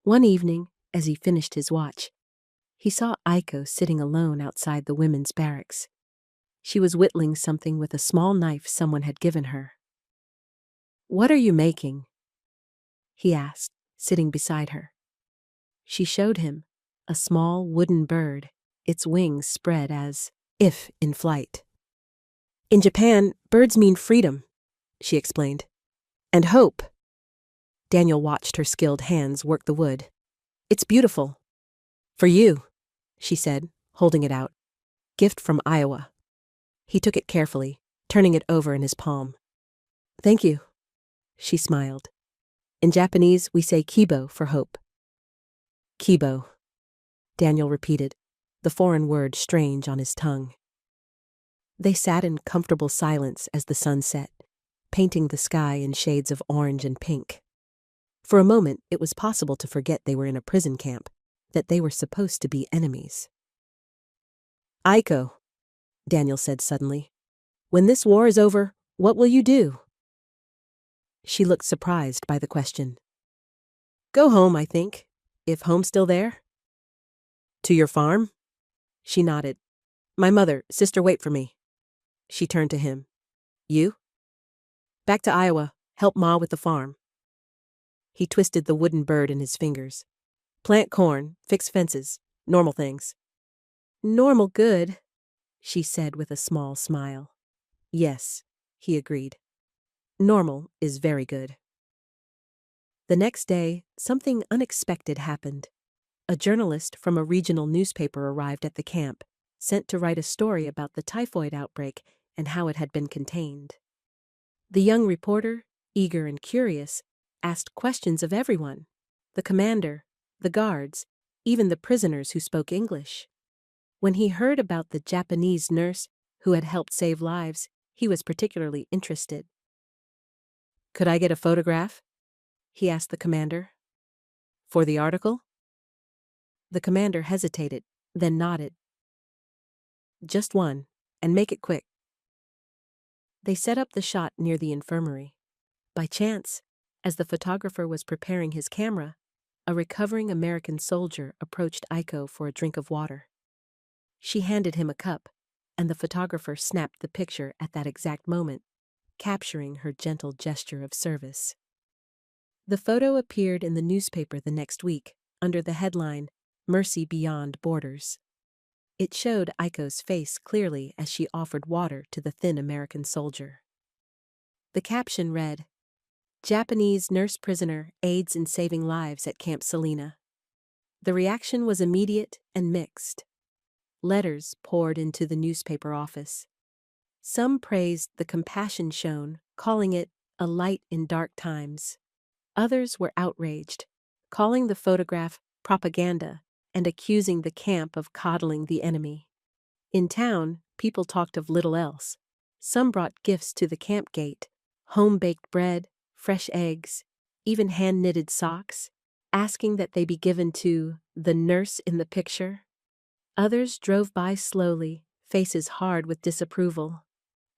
One evening, as he finished his watch, he saw Aiko sitting alone outside the women's barracks. She was whittling something with a small knife someone had given her. "What are you making?" he asked, sitting beside her. She showed him a small wooden bird, its wings spread as if in flight. In Japan, birds mean freedom, she explained. And hope. Daniel watched her skilled hands work the wood. It's beautiful. For you, she said, holding it out. Gift from Iowa. He took it carefully, turning it over in his palm. Thank you, she smiled. In Japanese, we say kibo for hope. Kibo, Daniel repeated, the foreign word strange on his tongue. They sat in comfortable silence as the sun set, painting the sky in shades of orange and pink. For a moment, it was possible to forget they were in a prison camp, that they were supposed to be enemies. Aiko, Daniel said suddenly, when this war is over, what will you do? She looked surprised by the question. Go home, I think, if home's still there. To your farm? She nodded. My mother, sister wait for me. She turned to him. You? Back to Iowa, help Ma with the farm. He twisted the wooden bird in his fingers. Plant corn, fix fences, normal things. Normal good, she said with a small smile. Yes, he agreed. Normal is very good. The next day, something unexpected happened. A journalist from a regional newspaper arrived at the camp, sent to write a story about the typhoid outbreak and how it had been contained. The young reporter, eager and curious, asked questions of everyone, the commander, the guards, even the prisoners who spoke English. When he heard about the Japanese nurse who had helped save lives, he was particularly interested. Could I get a photograph? He asked the commander. For the article? The commander hesitated, then nodded. Just one, and make it quick. They set up the shot near the infirmary. By chance, as the photographer was preparing his camera, a recovering American soldier approached Aiko for a drink of water. She handed him a cup, and the photographer snapped the picture at that exact moment, capturing her gentle gesture of service. The photo appeared in the newspaper the next week, under the headline, Mercy Beyond Borders. It showed Aiko's face clearly as she offered water to the thin American soldier. The caption read, Japanese nurse prisoner aids in saving lives at Camp Salina. The reaction was immediate and mixed. Letters poured into the newspaper office. Some praised the compassion shown, calling it a light in dark times. Others were outraged, calling the photograph propaganda and accusing the camp of coddling the enemy. In town, people talked of little else. Some brought gifts to the camp gate, home-baked bread, fresh eggs, even hand-knitted socks, asking that they be given to the nurse in the picture. Others drove by slowly, faces hard with disapproval.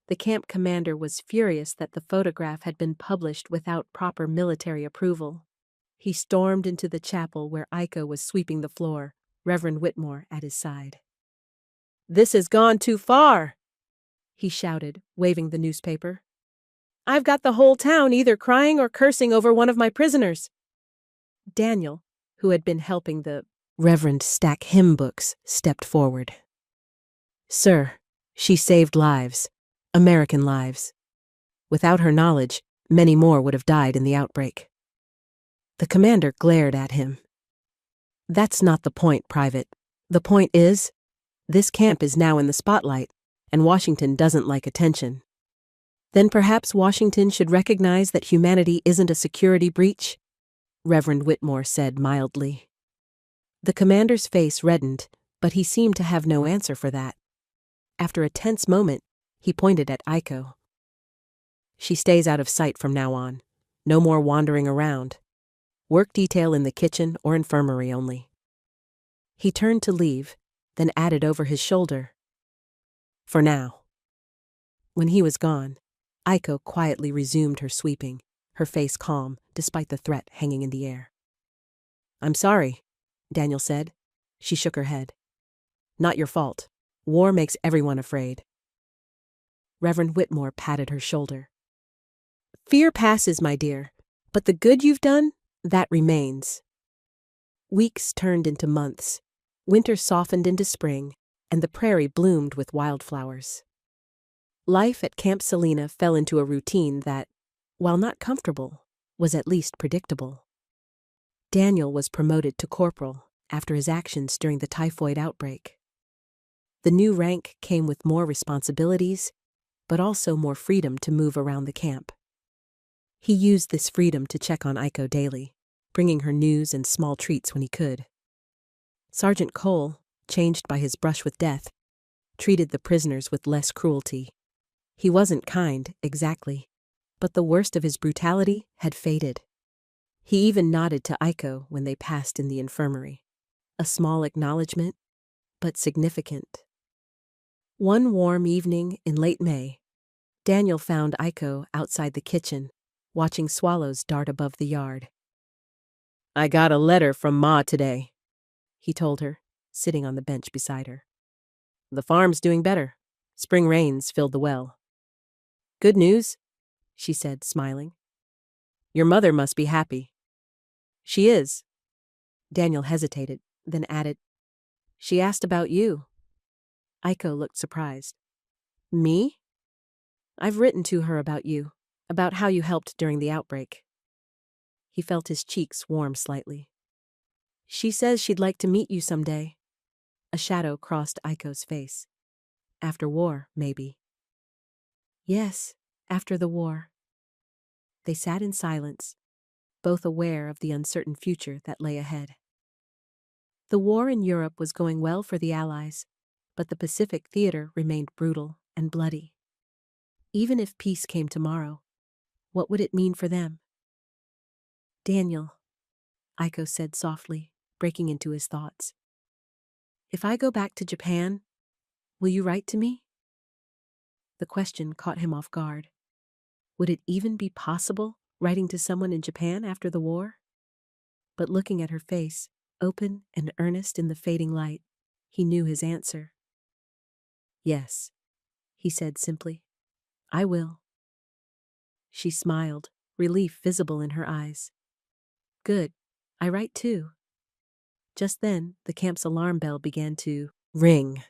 The camp commander was furious that the photograph had been published without proper military approval. He stormed into the chapel where Aiko was sweeping the floor, Reverend Whitmore at his side. This has gone too far, he shouted, waving the newspaper. I've got the whole town either crying or cursing over one of my prisoners. Daniel, who had been helping the Reverend stack hymn books, stepped forward. Sir, she saved lives, American lives. Without her knowledge, many more would have died in the outbreak. The commander glared at him. That's not the point, Private. The point is, this camp is now in the spotlight, and Washington doesn't like attention. Then perhaps Washington should recognize that humanity isn't a security breach, Reverend Whitmore said mildly. The commander's face reddened, but he seemed to have no answer for that. After a tense moment, he pointed at Aiko. She stays out of sight from now on. No more wandering around. Work detail in the kitchen or infirmary only. He turned to leave, then added over his shoulder, for now. When he was gone, Aiko quietly resumed her sweeping, her face calm despite the threat hanging in the air. I'm sorry, Daniel said. She shook her head. Not your fault. War makes everyone afraid. Reverend Whitmore patted her shoulder. Fear passes, my dear, but the good you've done, that remains. Weeks turned into months. Winter softened into spring, and the prairie bloomed with wildflowers. Life at Camp Selena fell into a routine that, while not comfortable, was at least predictable. Daniel was promoted to corporal after his actions during the typhoid outbreak. The new rank came with more responsibilities, but also more freedom to move around the camp. He used this freedom to check on Aiko daily, bringing her news and small treats when he could. Sergeant Cole, changed by his brush with death, treated the prisoners with less cruelty. He wasn't kind, exactly, but the worst of his brutality had faded. He even nodded to Aiko when they passed in the infirmary. A small acknowledgement, but significant. One warm evening in late May, Daniel found Aiko outside the kitchen, watching swallows dart above the yard. "I got a letter from Ma today," he told her, sitting on the bench beside her. "The farm's doing better. Spring rains filled the well." "Good news," she said, smiling. "Your mother must be happy." "She is." Daniel hesitated, then added, "She asked about you." Aiko looked surprised. "Me?" "I've written to her about you, about how you helped during the outbreak." He felt his cheeks warm slightly. "She says she'd like to meet you someday." A shadow crossed Aiko's face. "After war, maybe." "Yes, after the war." They sat in silence, both aware of the uncertain future that lay ahead. The war in Europe was going well for the Allies, but the Pacific theater remained brutal and bloody. Even if peace came tomorrow, what would it mean for them? "Daniel," Aiko said softly, breaking into his thoughts. "If I go back to Japan, will you write to me?" The question caught him off guard. Would it even be possible, writing to someone in Japan after the war? But looking at her face, open and earnest in the fading light, he knew his answer. "Yes," he said simply. "I will." She smiled, relief visible in her eyes. "Good. I write too." Just then, the camp's alarm bell began to ring.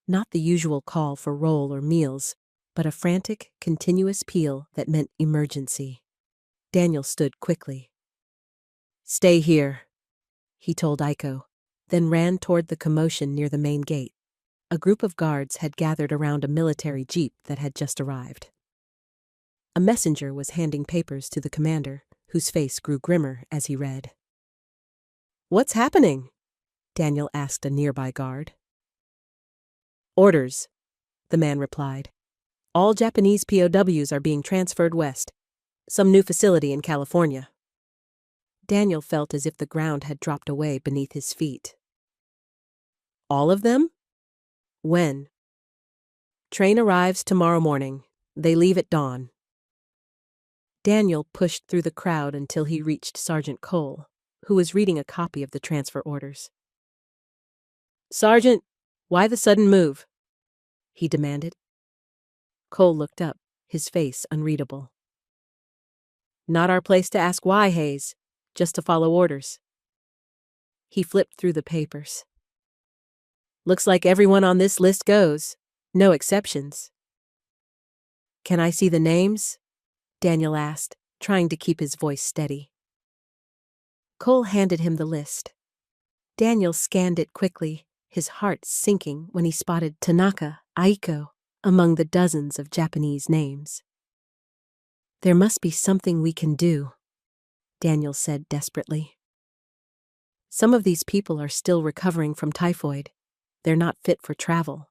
Not the usual call for roll or meals, but a frantic, continuous peal that meant emergency. Daniel stood quickly. "Stay here," he told Aiko, then ran toward the commotion near the main gate. A group of guards had gathered around a military jeep that had just arrived. A messenger was handing papers to the commander, whose face grew grimmer as he read. "What's happening?" Daniel asked a nearby guard. "Orders," the man replied. "All Japanese POWs are being transferred west, some new facility in California." Daniel felt as if the ground had dropped away beneath his feet. "All of them? When?" "Train arrives tomorrow morning. They leave at dawn." Daniel pushed through the crowd until he reached Sergeant Cole, who was reading a copy of the transfer orders. "Sergeant, why the sudden move?" he demanded. Cole looked up, his face unreadable. "Not our place to ask why, Hayes, just to follow orders." He flipped through the papers. "Looks like everyone on this list goes. No exceptions." "Can I see the names?" Daniel asked, trying to keep his voice steady. Cole handed him the list. Daniel scanned it quickly, his heart sinking when he spotted Tanaka, Aiko, among the dozens of Japanese names. "There must be something we can do," Daniel said desperately. "Some of these people are still recovering from typhoid. They're not fit for travel."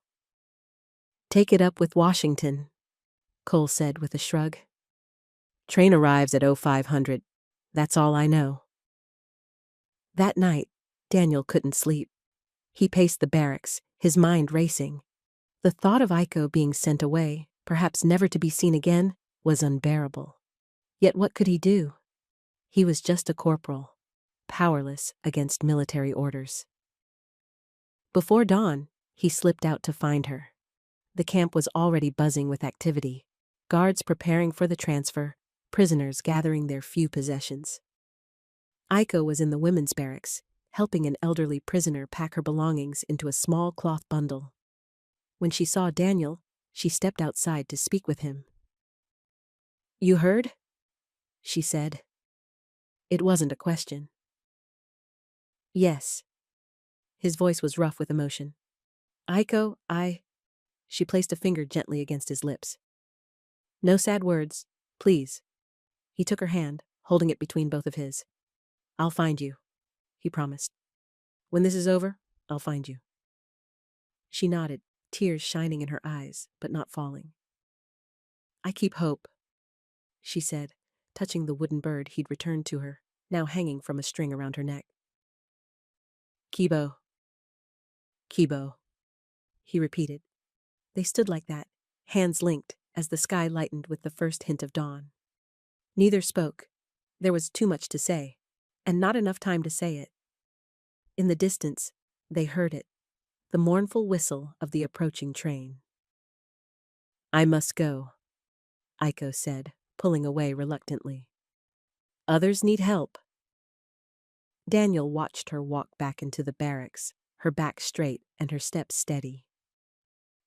"Take it up with Washington," Cole said with a shrug. "Train arrives at 0500. That's all I know." That night, Daniel couldn't sleep. He paced the barracks, his mind racing. The thought of Aiko being sent away, perhaps never to be seen again, was unbearable. Yet what could he do? He was just a corporal, powerless against military orders. Before dawn, he slipped out to find her. The camp was already buzzing with activity, guards preparing for the transfer, prisoners gathering their few possessions. Aiko was in the women's barracks, helping an elderly prisoner pack her belongings into a small cloth bundle. When she saw Daniel, she stepped outside to speak with him. "You heard?" she said. It wasn't a question. "Yes." His voice was rough with emotion. "Aiko, She placed a finger gently against his lips. "No sad words, please." He took her hand, holding it between both of his. "I'll find you," he promised. "When this is over, I'll find you." She nodded, tears shining in her eyes, but not falling. "I keep hope," she said, touching the wooden bird he'd returned to her, now hanging from a string around her neck. "Kibo. Kibo," he repeated. They stood like that, hands linked, as the sky lightened with the first hint of dawn. Neither spoke. There was too much to say, and not enough time to say it. In the distance, they heard it, the mournful whistle of the approaching train. "I must go," Aiko said, pulling away reluctantly. "Others need help." Daniel watched her walk back into the barracks, her back straight and her steps steady.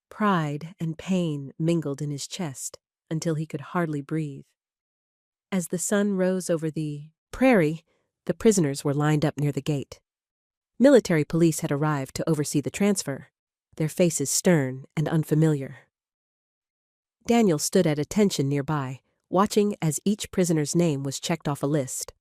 Pride and pain mingled in his chest until he could hardly breathe. As the sun rose over the prairie, the prisoners were lined up near the gate. Military police had arrived to oversee the transfer, their faces stern and unfamiliar. Daniel stood at attention nearby, watching as each prisoner's name was checked off a list.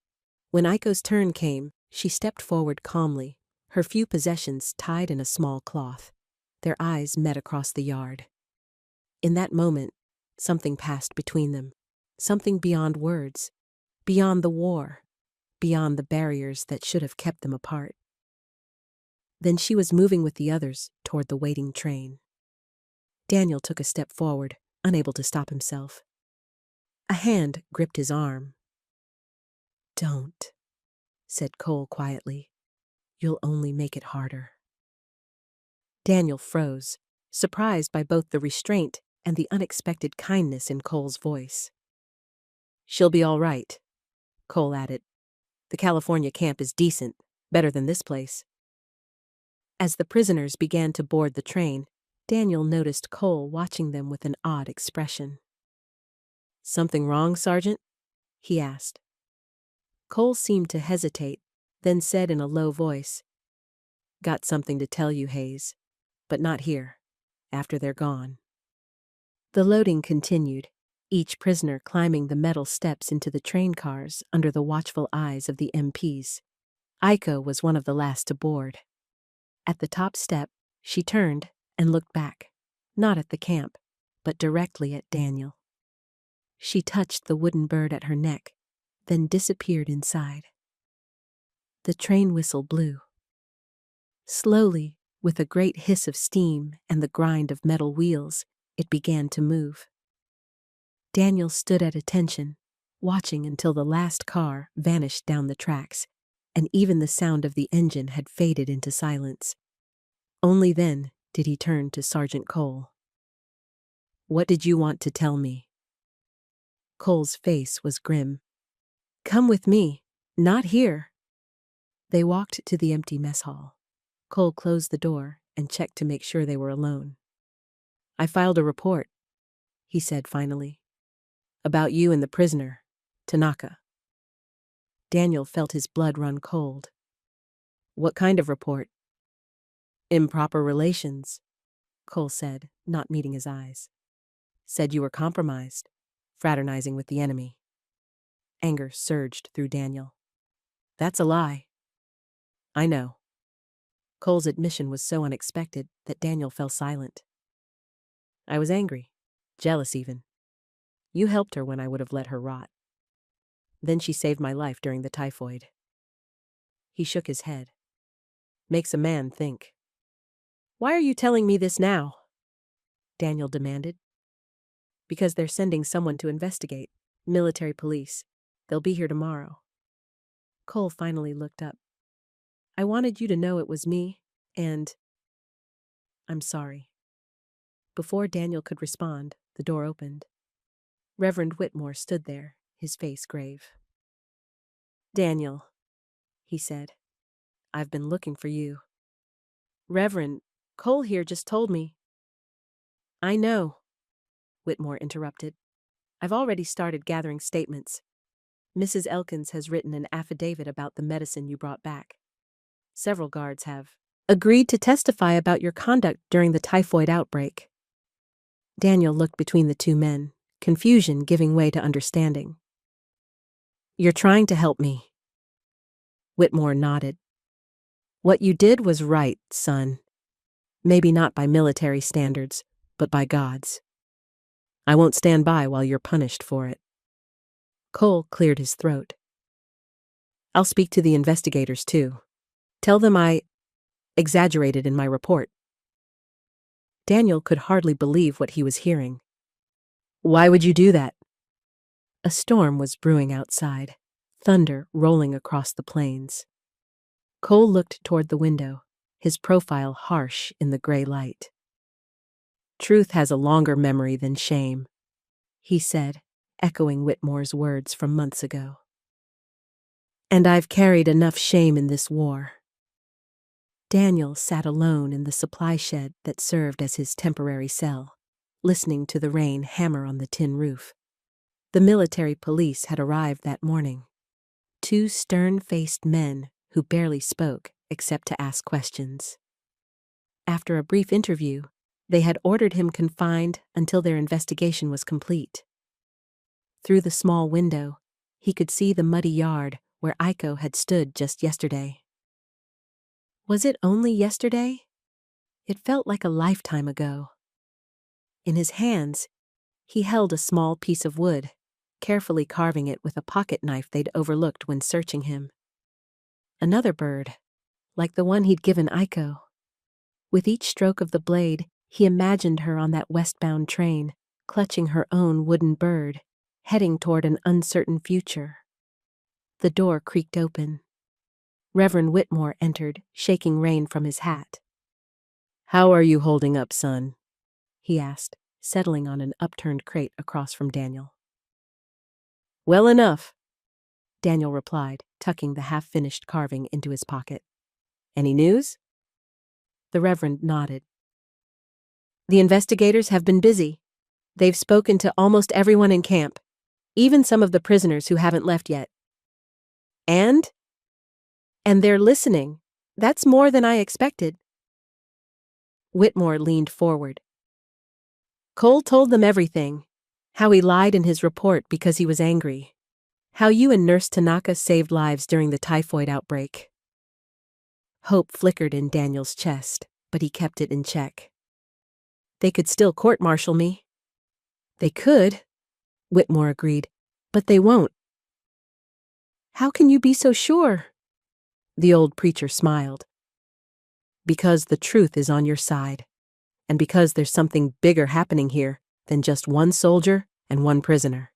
When Aiko's turn came, she stepped forward calmly, her few possessions tied in a small cloth. Their eyes met across the yard. In that moment, something passed between them, something beyond words, beyond the war, beyond the barriers that should have kept them apart. Then she was moving with the others toward the waiting train. Daniel took a step forward, unable to stop himself. A hand gripped his arm. "Don't," said Cole quietly. "You'll only make it harder." Daniel froze, surprised by both the restraint and the unexpected kindness in Cole's voice. "She'll be all right," Cole added. "The California camp is decent, better than this place." As the prisoners began to board the train, Daniel noticed Cole watching them with an odd expression. "Something wrong, Sergeant?" he asked. Cole seemed to hesitate, then said in a low voice, "Got something to tell you, Hayes, but not here, after they're gone." The loading continued, each prisoner climbing the metal steps into the train cars under the watchful eyes of the MPs. Aiko was one of the last to board. At the top step, she turned and looked back, not at the camp, but directly at Daniel. She touched the wooden bird at her neck, then disappeared inside. The train whistle blew. Slowly, with a great hiss of steam and the grind of metal wheels, it began to move. Daniel stood at attention, watching until the last car vanished down the tracks, and even the sound of the engine had faded into silence. Only then did he turn to Sergeant Cole. "What did you want to tell me?" Cole's face was grim. "Come with me. Not here." They walked to the empty mess hall. Cole closed the door and checked to make sure they were alone. "I filed a report," he said finally, "about you and the prisoner, Tanaka." Daniel felt his blood run cold. "What kind of report?" "Improper relations," Cole said, not meeting his eyes. "Said you were compromised, fraternizing with the enemy." Anger surged through Daniel. "That's a lie." "I know." Cole's admission was so unexpected that Daniel fell silent. "I was angry, jealous even. You helped her when I would have let her rot. Then she saved my life during the typhoid." He shook his head. "Makes a man think." "Why are you telling me this now?" Daniel demanded. "Because they're sending someone to investigate. Military police. They'll be here tomorrow." Cole finally looked up. "I wanted you to know it was me, and I'm sorry." Before Daniel could respond, the door opened. Reverend Whitmore stood there, his face grave. "Daniel," he said, I've been looking for you. Reverend, Cole here just told me. I know, Whitmore interrupted. I've already started gathering statements. Mrs. Elkins has written an affidavit about the medicine you brought back. Several guards have agreed to testify about your conduct during the typhoid outbreak. Daniel looked between the two men, confusion giving way to understanding. You're trying to help me. Whitmore nodded. What you did was right, son. Maybe not by military standards, but by God's. I won't stand by while you're punished for it. Cole cleared his throat. I'll speak to the investigators, too. Tell them I exaggerated in my report. Daniel could hardly believe what he was hearing. Why would you do that? A storm was brewing outside, thunder rolling across the plains. Cole looked toward the window, his profile harsh in the gray light. Truth has a longer memory than shame, he said, echoing Whitmore's words from months ago. And I've carried enough shame in this war. Daniel sat alone in the supply shed that served as his temporary cell, listening to the rain hammer on the tin roof. The military police had arrived that morning. Two stern-faced men who barely spoke except to ask questions. After a brief interview, they had ordered him confined until their investigation was complete. Through the small window, he could see the muddy yard where Iko had stood just yesterday. Was it only yesterday? It felt like a lifetime ago. In his hands, he held a small piece of wood, carefully carving it with a pocket knife they'd overlooked when searching him. Another bird, like the one he'd given Iko. With each stroke of the blade, he imagined her on that westbound train, clutching her own wooden bird, heading toward an uncertain future. The door creaked open. Reverend Whitmore entered, shaking rain from his hat. How are you holding up, son? He asked, settling on an upturned crate across from Daniel. Well enough, Daniel replied, tucking the half-finished carving into his pocket. Any news? The Reverend nodded. The investigators have been busy. They've spoken to almost everyone in camp, even some of the prisoners who haven't left yet. And they're listening. That's more than I expected. Whitmore leaned forward. Cole told them everything. How he lied in his report because he was angry. How you and Nurse Tanaka saved lives during the typhoid outbreak. Hope flickered in Daniel's chest, but he kept it in check. They could still court-martial me. They could, Whitmore agreed, but they won't. How can you be so sure? The old preacher smiled. Because the truth is on your side, and because there's something bigger happening here than just one soldier and one prisoner.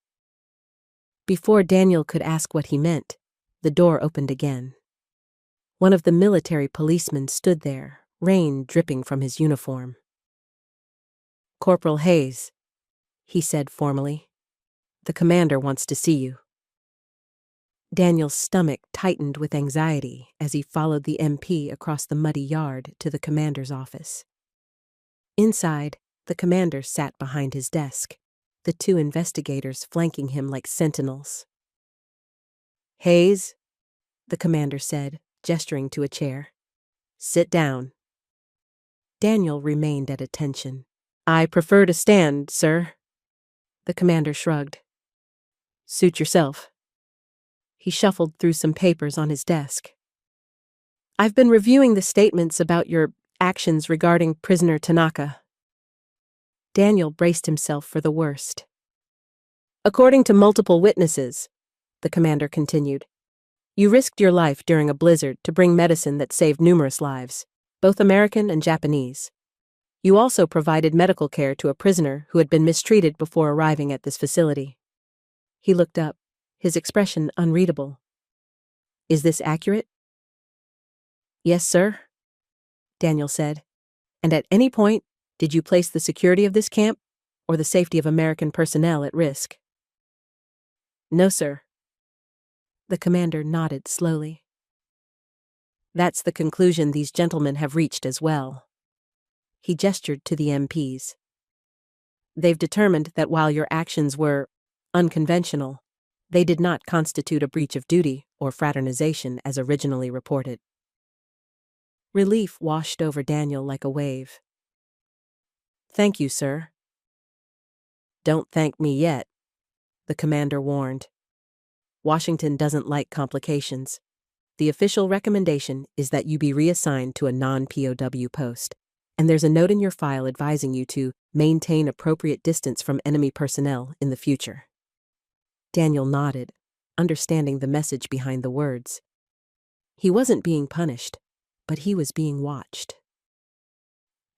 Before Daniel could ask what he meant, the door opened again. One of the military policemen stood there, rain dripping from his uniform. Corporal Hayes, he said formally. The commander wants to see you. Daniel's stomach tightened with anxiety as he followed the MP across the muddy yard to the commander's office. Inside, the commander sat behind his desk, the two investigators flanking him like sentinels. Hayes, the commander said, gesturing to a chair. Sit down. Daniel remained at attention. I prefer to stand, sir. The commander shrugged. Suit yourself. He shuffled through some papers on his desk. I've been reviewing the statements about your actions regarding prisoner Tanaka. Daniel braced himself for the worst. According to multiple witnesses, the commander continued, you risked your life during a blizzard to bring medicine that saved numerous lives, both American and Japanese. You also provided medical care to a prisoner who had been mistreated before arriving at this facility. He looked up, his expression unreadable. Is this accurate? Yes, sir, Daniel said. And at any point, did you place the security of this camp or the safety of American personnel at risk? No, sir. The commander nodded slowly. That's the conclusion these gentlemen have reached as well. He gestured to the MPs. They've determined that while your actions were unconventional, they did not constitute a breach of duty or fraternization as originally reported. Relief washed over Daniel like a wave. Thank you, sir. Don't thank me yet, the commander warned. Washington doesn't like complications. The official recommendation is that you be reassigned to a non-POW post, and there's a note in your file advising you to maintain appropriate distance from enemy personnel in the future. Daniel nodded, understanding the message behind the words. He wasn't being punished, but he was being watched.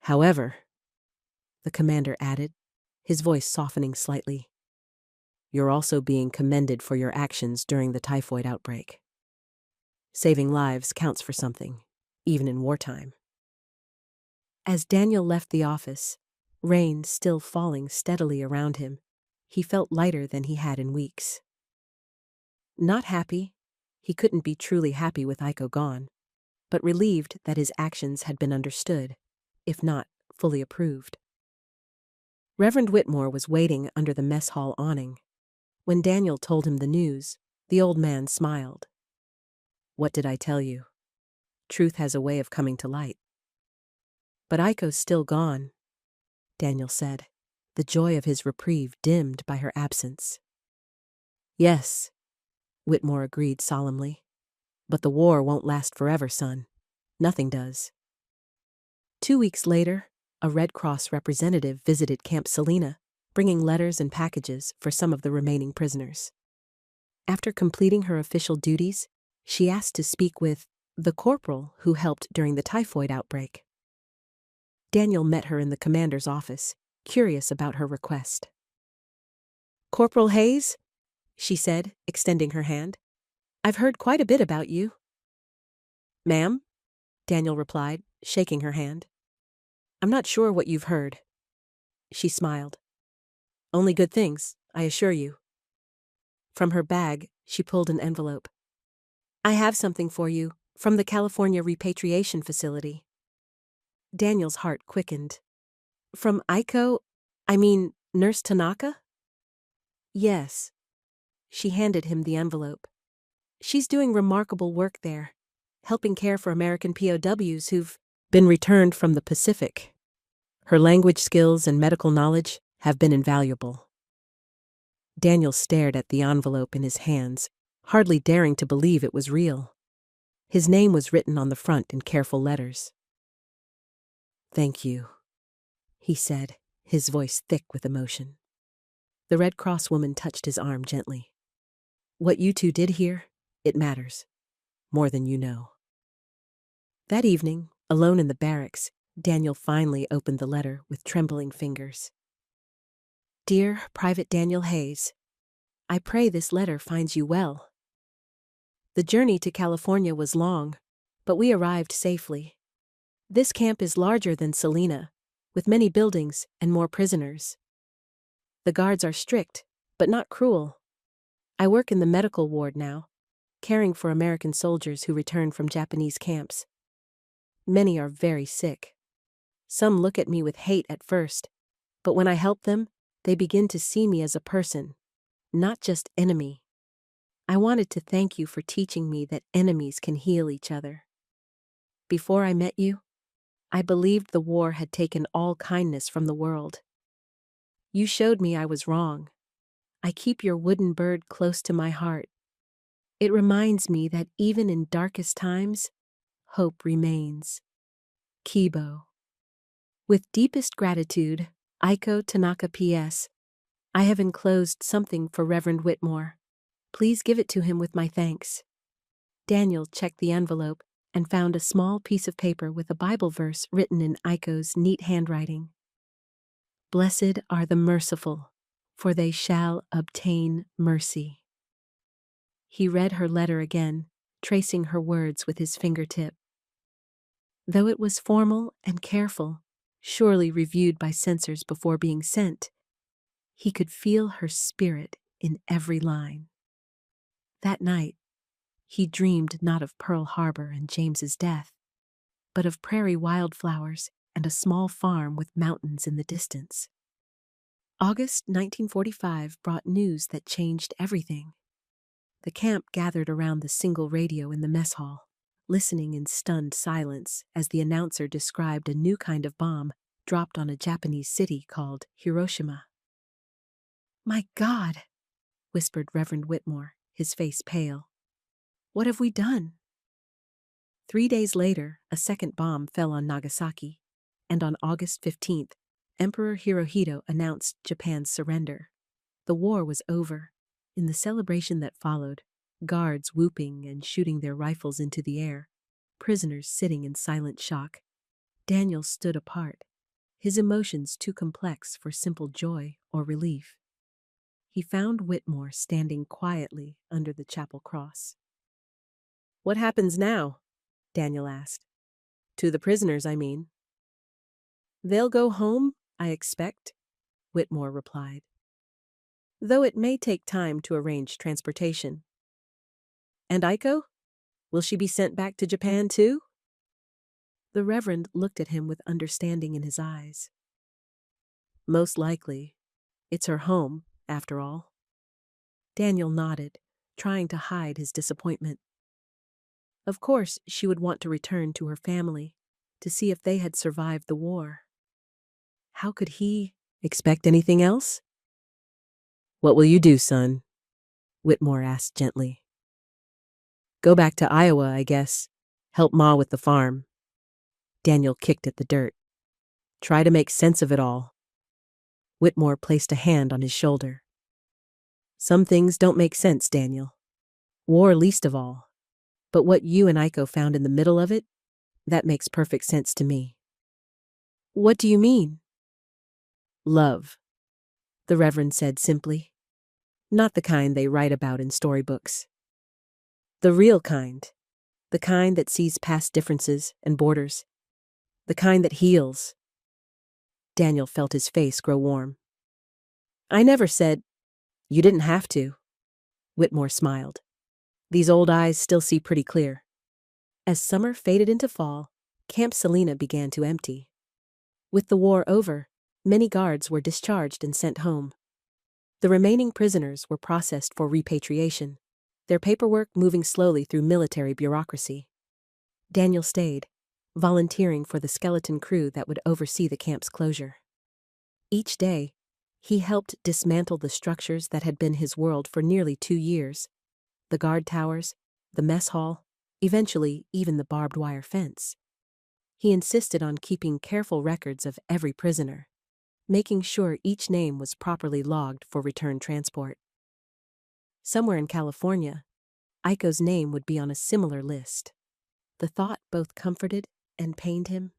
However, the commander added, his voice softening slightly, you're also being commended for your actions during the typhoid outbreak. Saving lives counts for something, even in wartime. As Daniel left the office, rain still falling steadily around him, he felt lighter than he had in weeks. Not happy, he couldn't be truly happy with Aiko gone, but relieved that his actions had been understood, if not fully approved. Reverend Whitmore was waiting under the mess hall awning. When Daniel told him the news, the old man smiled. What did I tell you? Truth has a way of coming to light. But Aiko's still gone, Daniel said, the joy of his reprieve dimmed by her absence. Yes, Whitmore agreed solemnly. But the war won't last forever, son. Nothing does. 2 weeks later, a Red Cross representative visited Camp Salina, bringing letters and packages for some of the remaining prisoners. After completing her official duties, she asked to speak with the corporal who helped during the typhoid outbreak. Daniel met her in the commander's office, curious about her request. Corporal Hayes, she said, extending her hand. I've heard quite a bit about you. Ma'am, Daniel replied, shaking her hand. I'm not sure what you've heard. She smiled. Only good things, I assure you. From her bag, she pulled an envelope. I have something for you, from the California repatriation facility. Daniel's heart quickened. From Nurse Tanaka? Yes. She handed him the envelope. She's doing remarkable work there, helping care for American POWs who've been returned from the Pacific. Her language skills and medical knowledge have been invaluable. Daniel stared at the envelope in his hands, hardly daring to believe it was real. His name was written on the front in careful letters. Thank you, he said, his voice thick with emotion. The Red Cross woman touched his arm gently. What you two did here, it matters, more than you know. That evening, alone in the barracks, Daniel finally opened the letter with trembling fingers. Dear Private Daniel Hayes, I pray this letter finds you well. The journey to California was long, but we arrived safely. This camp is larger than Salina, with many buildings and more prisoners. The guards are strict, but not cruel. I work in the medical ward now, caring for American soldiers who return from Japanese camps. Many are very sick. Some look at me with hate at first, but when I help them, they begin to see me as a person, not just enemy. I wanted to thank you for teaching me that enemies can heal each other. Before I met you, I believed the war had taken all kindness from the world. You showed me I was wrong. I keep your wooden bird close to my heart. It reminds me that even in darkest times, hope remains. Kibo. With deepest gratitude, Aiko Tanaka P.S. I have enclosed something for Reverend Whitmore. Please give it to him with my thanks. Daniel checked the envelope and found a small piece of paper with a Bible verse written in Aiko's neat handwriting. Blessed are the merciful, for they shall obtain mercy. He read her letter again, tracing her words with his fingertip. Though it was formal and careful, surely reviewed by censors before being sent, he could feel her spirit in every line. That night, He dreamed not of Pearl Harbor and James's death, but of prairie wildflowers and a small farm with mountains in the distance. August 1945 brought news that changed everything. The camp gathered around the single radio in the mess hall, listening in stunned silence as the announcer described a new kind of bomb dropped on a Japanese city called Hiroshima. "My God," whispered Reverend Whitmore, his face pale. "What have we done?" 3 days later, a second bomb fell on Nagasaki, and on August 15th, Emperor Hirohito announced Japan's surrender. The war was over. In the celebration that followed, guards whooping and shooting their rifles into the air, prisoners sitting in silent shock, Daniel stood apart, his emotions too complex for simple joy or relief. He found Whitmore standing quietly under the chapel cross. "What happens now?" Daniel asked. "To the prisoners, I mean." "They'll go home, I expect," Whitmore replied, "though it may take time to arrange transportation." "And Aiko? Will she be sent back to Japan too?" The Reverend looked at him with understanding in his eyes. "Most likely. It's her home, after all." Daniel nodded, trying to hide his disappointment. Of course, she would want to return to her family, to see if they had survived the war. How could he expect anything else? "What will you do, son?" Whitmore asked gently. "Go back to Iowa, I guess. Help Ma with the farm." Daniel kicked at the dirt. "Try to make sense of it all." Whitmore placed a hand on his shoulder. "Some things don't make sense, Daniel. War least of all. But what you and Aiko found in the middle of it, that makes perfect sense to me." "What do you mean?" "Love," the Reverend said simply. "Not the kind they write about in storybooks. The real kind. The kind that sees past differences and borders. The kind that heals." Daniel felt his face grow warm. "I never said—" "You didn't have to." Whitmore smiled. "These old eyes still see pretty clear." As summer faded into fall, Camp Salina began to empty. With the war over, many guards were discharged and sent home. The remaining prisoners were processed for repatriation, their paperwork moving slowly through military bureaucracy. Daniel stayed, volunteering for the skeleton crew that would oversee the camp's closure. Each day, he helped dismantle the structures that had been his world for nearly 2 years: the guard towers, the mess hall, eventually even the barbed wire fence. He insisted on keeping careful records of every prisoner, making sure each name was properly logged for return transport. Somewhere in California, Aiko's name would be on a similar list. The thought both comforted and pained him.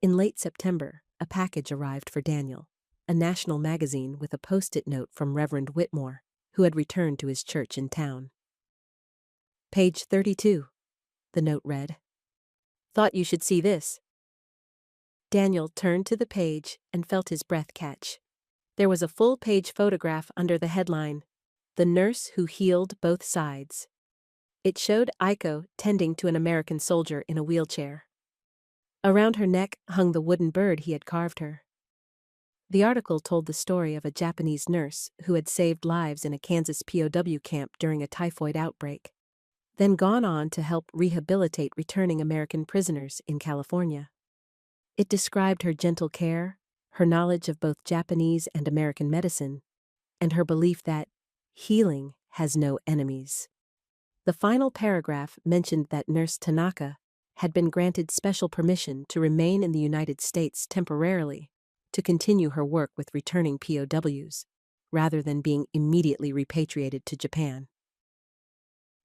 In late September, a package arrived for Daniel, a national magazine with a post-it note from Reverend Whitmore, who had returned to his church in town. "Page 32, the note read. "Thought you should see this." Daniel turned to the page and felt his breath catch. There was a full-page photograph under the headline, "The Nurse Who Healed Both Sides." It showed Aiko tending to an American soldier in a wheelchair. Around her neck hung the wooden bird he had carved her. The article told the story of a Japanese nurse who had saved lives in a Kansas POW camp during a typhoid outbreak, then gone on to help rehabilitate returning American prisoners in California. It described her gentle care, her knowledge of both Japanese and American medicine, and her belief that healing has no enemies. The final paragraph mentioned that Nurse Tanaka had been granted special permission to remain in the United States temporarily to continue her work with returning POWs, rather than being immediately repatriated to Japan.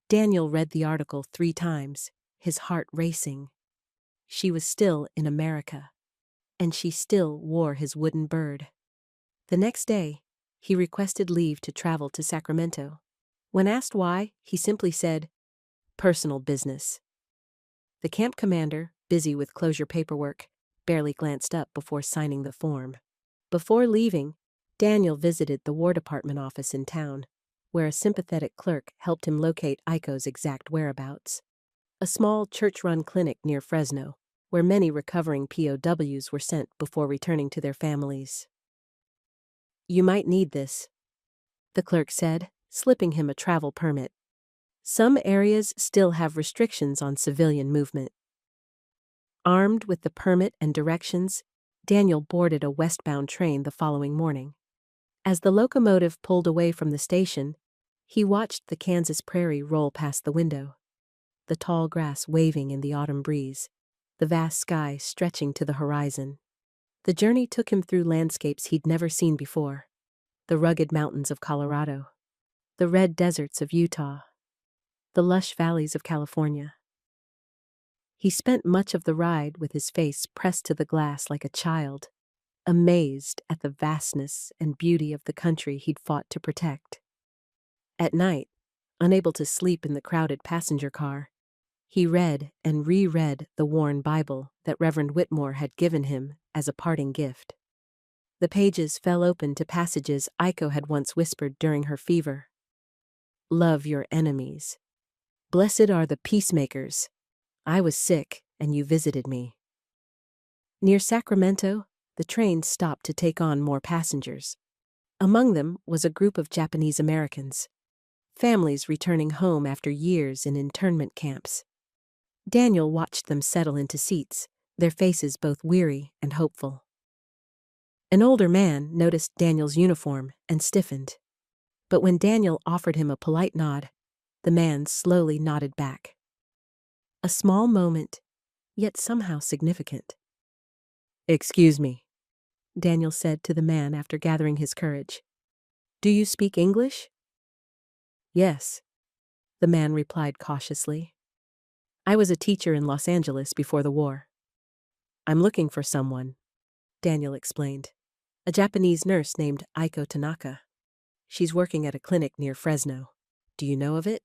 Daniel read the article 3 times, his heart racing. She was still in America, and she still wore his wooden bird. The next day, he requested leave to travel to Sacramento. When asked why, he simply said, "Personal business." The camp commander, busy with closure paperwork, barely glanced up before signing the form. Before leaving, Daniel visited the War Department office in town. where a sympathetic clerk helped him locate Aiko's exact whereabouts. A small church-run clinic near Fresno, where many recovering POWs were sent before returning to their families. "You might need this," the clerk said, slipping him a travel permit. "Some areas still have restrictions on civilian movement." Armed with the permit and directions, Daniel boarded a westbound train the following morning. As the locomotive pulled away from the station, he watched the Kansas prairie roll past the window, the tall grass waving in the autumn breeze, the vast sky stretching to the horizon. The journey took him through landscapes he'd never seen before: the rugged mountains of Colorado, the red deserts of Utah, the lush valleys of California. He spent much of the ride with his face pressed to the glass like a child, amazed at the vastness and beauty of the country he'd fought to protect. At night, unable to sleep in the crowded passenger car, he read and reread the worn Bible that Reverend Whitmore had given him as a parting gift. The pages fell open to passages Aiko had once whispered during her fever. "Love your enemies. Blessed are the peacemakers. I was sick, and you visited me." Near Sacramento, the train stopped to take on more passengers. Among them was a group of Japanese Americans, families returning home after years in internment camps. Daniel watched them settle into seats, their faces both weary and hopeful. An older man noticed Daniel's uniform and stiffened, but when Daniel offered him a polite nod, the man slowly nodded back. A small moment, yet somehow significant. "Excuse me," Daniel said to the man after gathering his courage. "Do you speak English?" "Yes," the man replied cautiously. "I was a teacher in Los Angeles before the war." "I'm looking for someone," Daniel explained. "A Japanese nurse named Aiko Tanaka. She's working at a clinic near Fresno. Do you know of it?"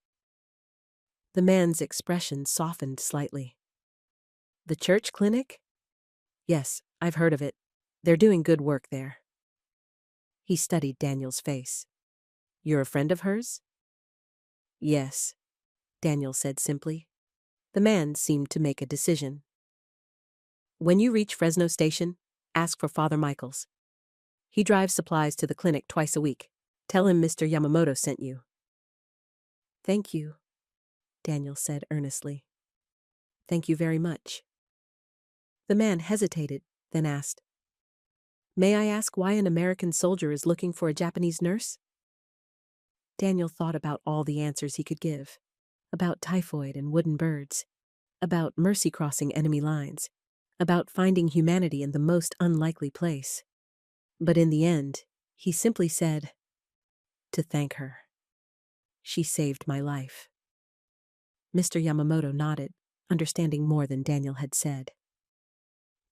The man's expression softened slightly. "The church clinic?" "Yes, I've heard of it. They're doing good work there." He studied Daniel's face. "You're a friend of hers?" "Yes," Daniel said simply. The man seemed to make a decision. "When you reach Fresno Station, ask for Father Michaels. He drives supplies to the clinic twice a week. Tell him Mr. Yamamoto sent you." "Thank you," Daniel said earnestly. "Thank you very much." The man hesitated, then asked, "May I ask why an American soldier is looking for a Japanese nurse?" Daniel thought about all the answers he could give, about typhoid and wooden birds, about mercy crossing enemy lines, about finding humanity in the most unlikely place. But in the end, he simply said, "To thank her. She saved my life." Mr. Yamamoto nodded, understanding more than Daniel had said.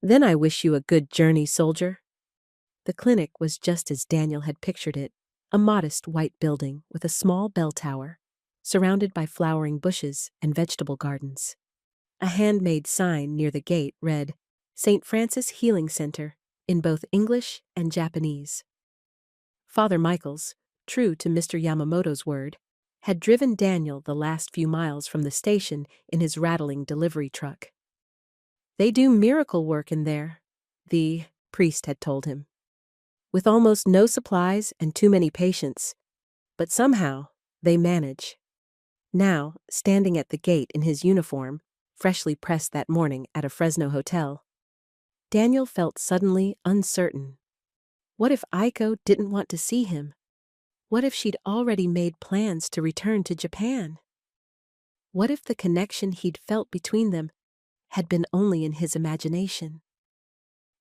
"Then I wish you a good journey, soldier." The clinic was just as Daniel had pictured it, a modest white building with a small bell tower, surrounded by flowering bushes and vegetable gardens. A handmade sign near the gate read, "St. Francis Healing Center," in both English and Japanese. Father Michaels, true to Mr. Yamamoto's word, had driven Daniel the last few miles from the station in his rattling delivery truck. "They do miracle work in there," the priest had told him, "with almost no supplies and too many patients. But somehow, they manage." Now, standing at the gate in his uniform, freshly pressed that morning at a Fresno hotel, Daniel felt suddenly uncertain. What if Aiko didn't want to see him? What if she'd already made plans to return to Japan? What if the connection he'd felt between them had been only in his imagination?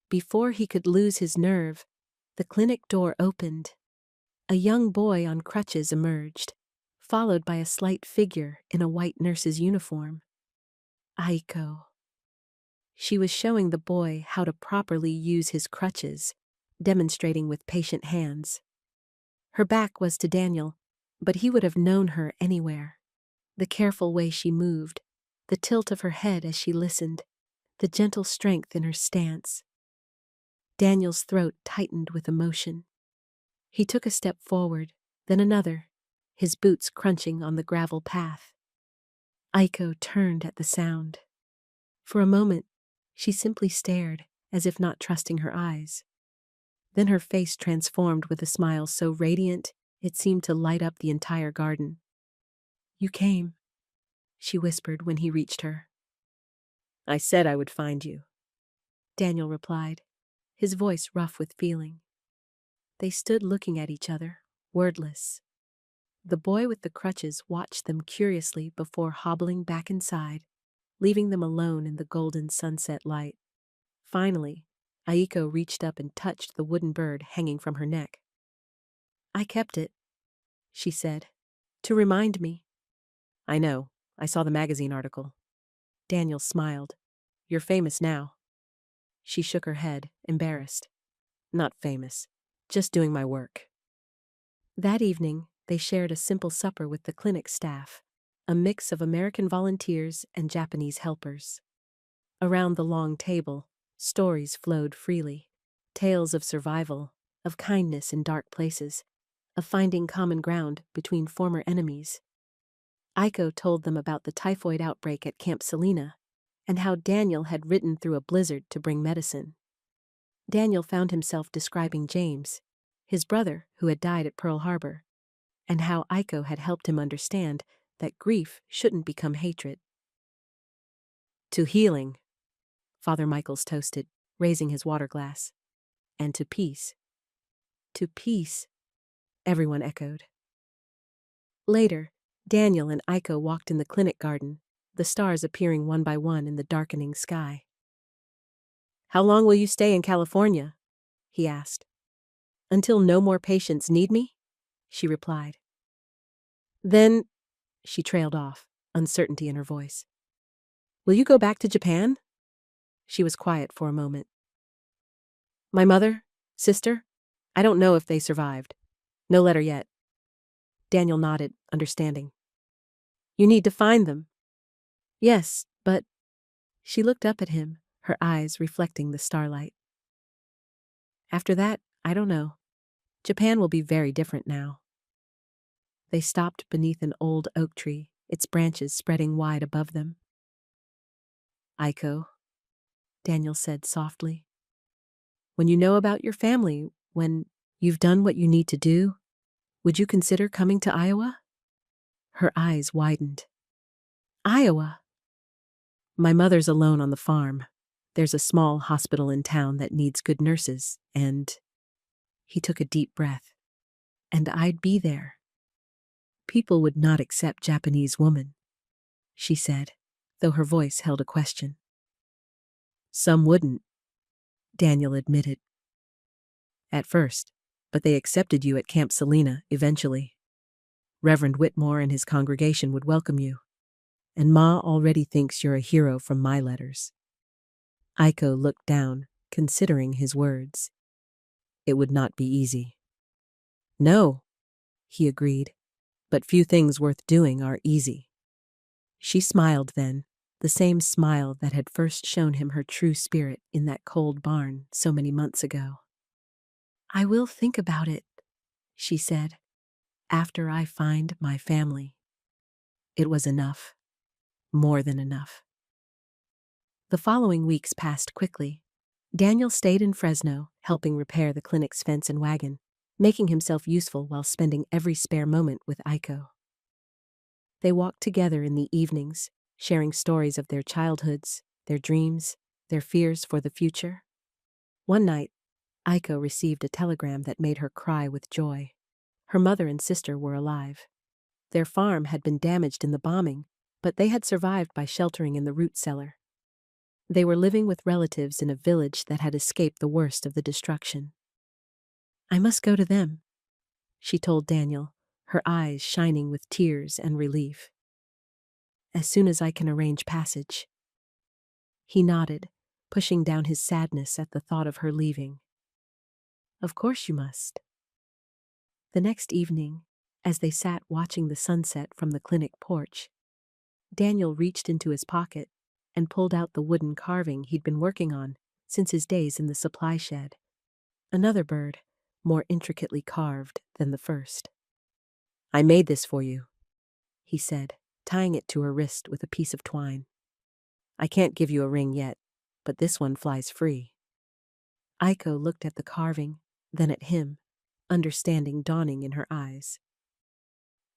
Before he could lose his nerve, the clinic door opened. A young boy on crutches emerged, followed by a slight figure in a white nurse's uniform. Aiko. She was showing the boy how to properly use his crutches, demonstrating with patient hands. Her back was to Daniel, but he would have known her anywhere. The careful way she moved, the tilt of her head as she listened, the gentle strength in her stance. Daniel's throat tightened with emotion. He took a step forward, then another, his boots crunching on the gravel path. Aiko turned at the sound. For a moment, she simply stared, as if not trusting her eyes. Then her face transformed with a smile so radiant it seemed to light up the entire garden. "You came," she whispered when he reached her. "I said I would find you," Daniel replied, his voice rough with feeling. They stood looking at each other, wordless. The boy with the crutches watched them curiously before hobbling back inside, leaving them alone in the golden sunset light. Finally, Aiko reached up and touched the wooden bird hanging from her neck. "I kept it," she said, "to remind me." "I know. I saw the magazine article." Daniel smiled. "You're famous now." She shook her head, embarrassed. "Not famous. Just doing my work." That evening, they shared a simple supper with the clinic staff, a mix of American volunteers and Japanese helpers. Around the long table, stories flowed freely. Tales of survival, of kindness in dark places, of finding common ground between former enemies. Aiko told them about the typhoid outbreak at Camp Selena and how Daniel had ridden through a blizzard to bring medicine. Daniel found himself describing James, his brother who had died at Pearl Harbor, and how Aiko had helped him understand that grief shouldn't become hatred. "To healing," Father Michaels toasted, raising his water glass. "And to peace." "To peace," everyone echoed. Later, Daniel and Aiko walked in the clinic garden, the stars appearing one by one in the darkening sky. "How long will you stay in California?" he asked. "Until no more patients need me," she replied. "Then," she trailed off, uncertainty in her voice. "Will you go back to Japan?" She was quiet for a moment. "My mother, sister, I don't know if they survived. No letter yet." Daniel nodded, understanding. "You need to find them." "Yes, but—" She looked up at him, her eyes reflecting the starlight. "After that, I don't know. Japan will be very different now." They stopped beneath an old oak tree, its branches spreading wide above them. "Aiko," Daniel said softly, "when you know about your family, when you've done what you need to do, would you consider coming to Iowa?" Her eyes widened. "Iowa?" "My mother's alone on the farm. There's a small hospital in town that needs good nurses, and—" He took a deep breath. "And I'd be there." "People would not accept Japanese woman," she said, though her voice held a question. "Some wouldn't," Daniel admitted. "At first, but they accepted you at Camp Selena eventually. Reverend Whitmore and his congregation would welcome you. And Ma already thinks you're a hero from my letters." Aiko looked down, considering his words. "It would not be easy." "No," he agreed, "but few things worth doing are easy." She smiled then, the same smile that had first shown him her true spirit in that cold barn so many months ago. "I will think about it," she said, "after I find my family." It was enough. More than enough. The following weeks passed quickly. Daniel stayed in Fresno, helping repair the clinic's fence and wagon, making himself useful while spending every spare moment with Aiko. They walked together in the evenings, sharing stories of their childhoods, their dreams, their fears for the future. One night, Aiko received a telegram that made her cry with joy. Her mother and sister were alive. Their farm had been damaged in the bombing, but they had survived by sheltering in the root cellar. They were living with relatives in a village that had escaped the worst of the destruction. "I must go to them," she told Daniel, her eyes shining with tears and relief. "As soon as I can arrange passage." He nodded, pushing down his sadness at the thought of her leaving. "Of course you must." The next evening, as they sat watching the sunset from the clinic porch, Daniel reached into his pocket and pulled out the wooden carving he'd been working on since his days in the supply shed. Another bird, more intricately carved than the first. I made this for you, he said, tying it to her wrist with a piece of twine. I can't give you a ring yet, but this one flies free. Aiko looked at the carving, then at him, understanding dawning in her eyes.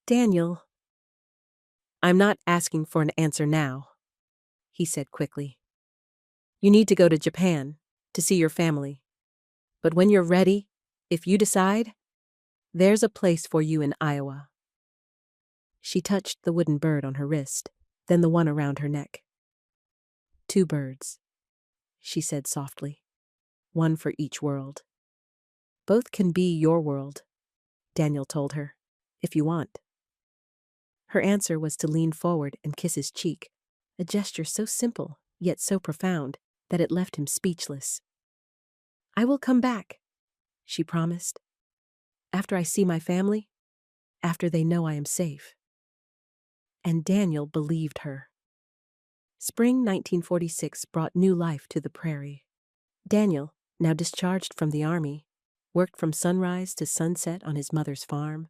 Daniel. I'm not asking for an answer now, he said quickly. You need to go to Japan, to see your family. But when you're ready, if you decide, there's a place for you in Iowa. She touched the wooden bird on her wrist, then the one around her neck. 2 birds, she said softly. 1 for each world. Both can be your world, Daniel told her, if you want. Her answer was to lean forward and kiss his cheek, a gesture so simple, yet so profound, that it left him speechless. I will come back, she promised. After I see my family, after they know I am safe. And Daniel believed her. Spring 1946 brought new life to the prairie. Daniel, now discharged from the army, worked from sunrise to sunset on his mother's farm,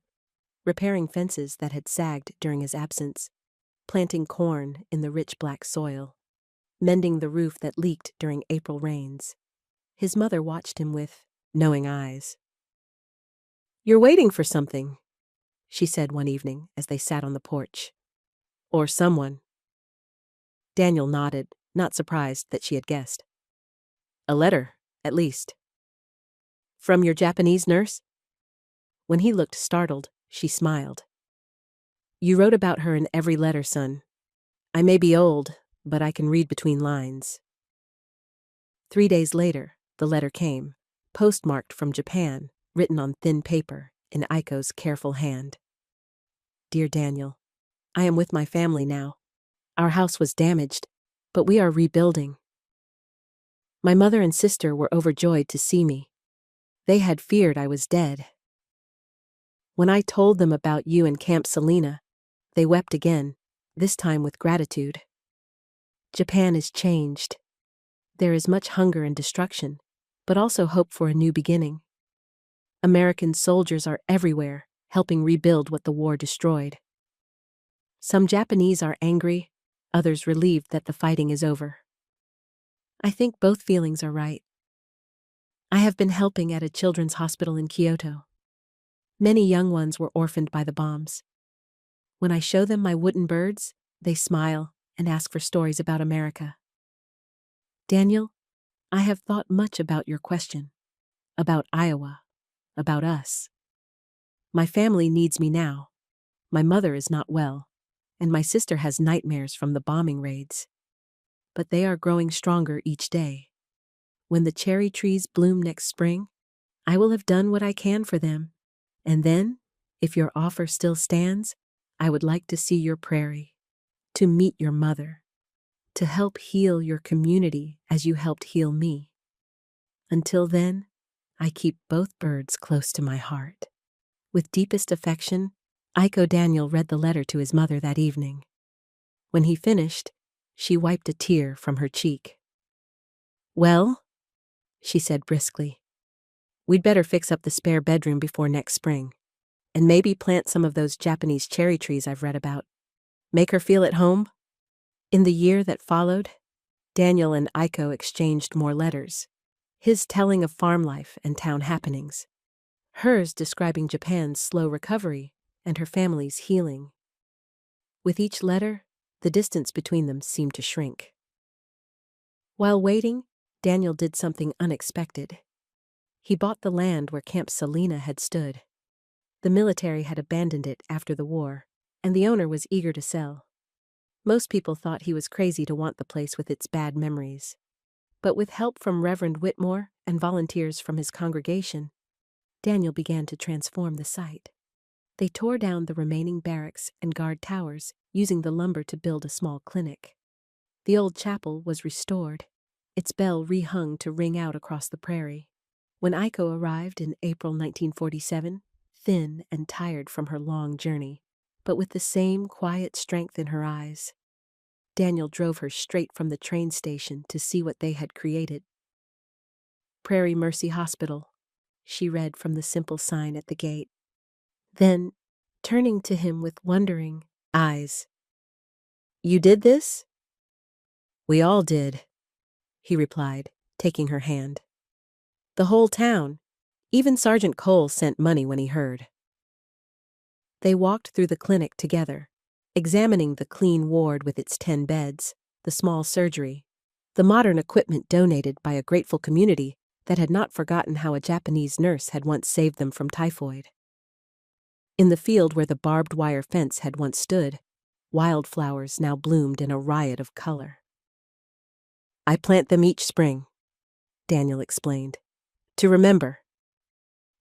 repairing fences that had sagged during his absence, planting corn in the rich black soil, mending the roof that leaked during April rains. His mother watched him with knowing eyes. You're waiting for something, she said one evening as they sat on the porch. Or someone. Daniel nodded, not surprised that she had guessed. A letter, at least. From your Japanese nurse? When he looked startled, she smiled. You wrote about her in every letter, son. I may be old, but I can read between lines. 3 days later, the letter came, postmarked from Japan, written on thin paper, in Aiko's careful hand. Dear Daniel, I am with my family now. Our house was damaged, but we are rebuilding. My mother and sister were overjoyed to see me. They had feared I was dead. When I told them about you in Camp Salina, they wept again, this time with gratitude. Japan is changed. There is much hunger and destruction, but also hope for a new beginning. American soldiers are everywhere, helping rebuild what the war destroyed. Some Japanese are angry, others relieved that the fighting is over. I think both feelings are right. I have been helping at a children's hospital in Kyoto. Many young ones were orphaned by the bombs. When I show them my wooden birds, they smile and ask for stories about America. Daniel, I have thought much about your question, about Iowa, about us. My family needs me now. My mother is not well, and my sister has nightmares from the bombing raids. But they are growing stronger each day. When the cherry trees bloom next spring, I will have done what I can for them. And then, if your offer still stands, I would like to see your prairie, to meet your mother, to help heal your community as you helped heal me. Until then, I keep both birds close to my heart. With deepest affection, Aiko Daniel read the letter to his mother that evening. When he finished, she wiped a tear from her cheek. Well, she said briskly, we'd better fix up the spare bedroom before next spring, and maybe plant some of those Japanese cherry trees I've read about. Make her feel at home? In the year that followed, Daniel and Aiko exchanged more letters, his telling of farm life and town happenings, hers describing Japan's slow recovery and her family's healing. With each letter, the distance between them seemed to shrink. While waiting, Daniel did something unexpected. He bought the land where Camp Salina had stood. The military had abandoned it after the war, and the owner was eager to sell. Most people thought he was crazy to want the place with its bad memories. But with help from Reverend Whitmore and volunteers from his congregation, Daniel began to transform the site. They tore down the remaining barracks and guard towers, using the lumber to build a small clinic. The old chapel was restored, its bell rehung to ring out across the prairie. When Aiko arrived in April 1947, thin and tired from her long journey, but with the same quiet strength in her eyes, Daniel drove her straight from the train station to see what they had created. Prairie Mercy Hospital, she read from the simple sign at the gate. Then, turning to him with wondering eyes. "You did this?" "We all did," he replied, taking her hand. "The whole town. Even Sergeant Cole sent money when he heard." They walked through the clinic together, examining the clean ward with its 10 beds, the small surgery, the modern equipment donated by a grateful community that had not forgotten how a Japanese nurse had once saved them from typhoid. In the field where the barbed wire fence had once stood, wildflowers now bloomed in a riot of color. "I plant them each spring," Daniel explained. "To remember."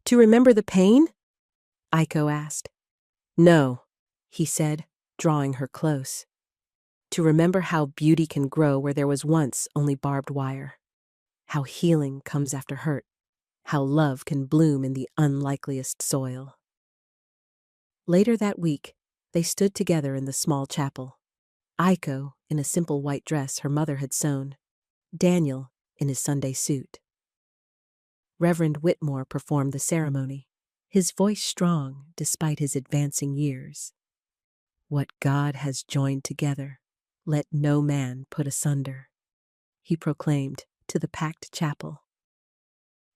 "To remember the pain?" Aiko asked. "No," he said, drawing her close. "To remember how beauty can grow where there was once only barbed wire. How healing comes after hurt. How love can bloom in the unlikeliest soil." Later that week, they stood together in the small chapel. Aiko in a simple white dress her mother had sewn, Daniel in his Sunday suit. Reverend Whitmore performed the ceremony, his voice strong despite his advancing years. "What God has joined together, let no man put asunder," he proclaimed to the packed chapel.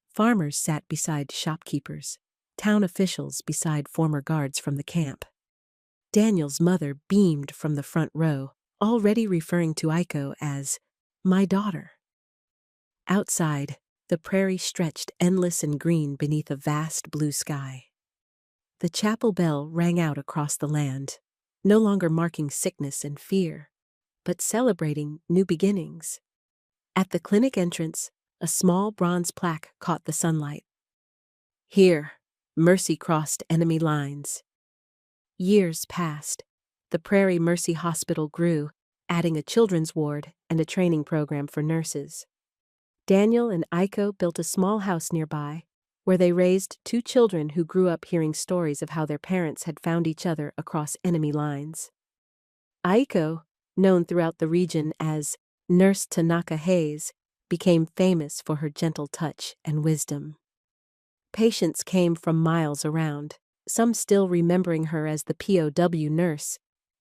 Farmers sat beside shopkeepers, town officials beside former guards from the camp. Daniel's mother beamed from the front row, already referring to Aiko as "my daughter." Outside, the prairie stretched endless and green beneath a vast blue sky. The chapel bell rang out across the land, no longer marking sickness and fear, but celebrating new beginnings. At the clinic entrance, a small bronze plaque caught the sunlight. "Here, mercy crossed enemy lines." Years passed. The Prairie Mercy Hospital grew, adding a children's ward and a training program for nurses. Daniel and Aiko built a small house nearby, where they raised 2 children who grew up hearing stories of how their parents had found each other across enemy lines. Aiko, known throughout the region as Nurse Tanaka Hayes, became famous for her gentle touch and wisdom. Patients came from miles around, some still remembering her as the POW nurse,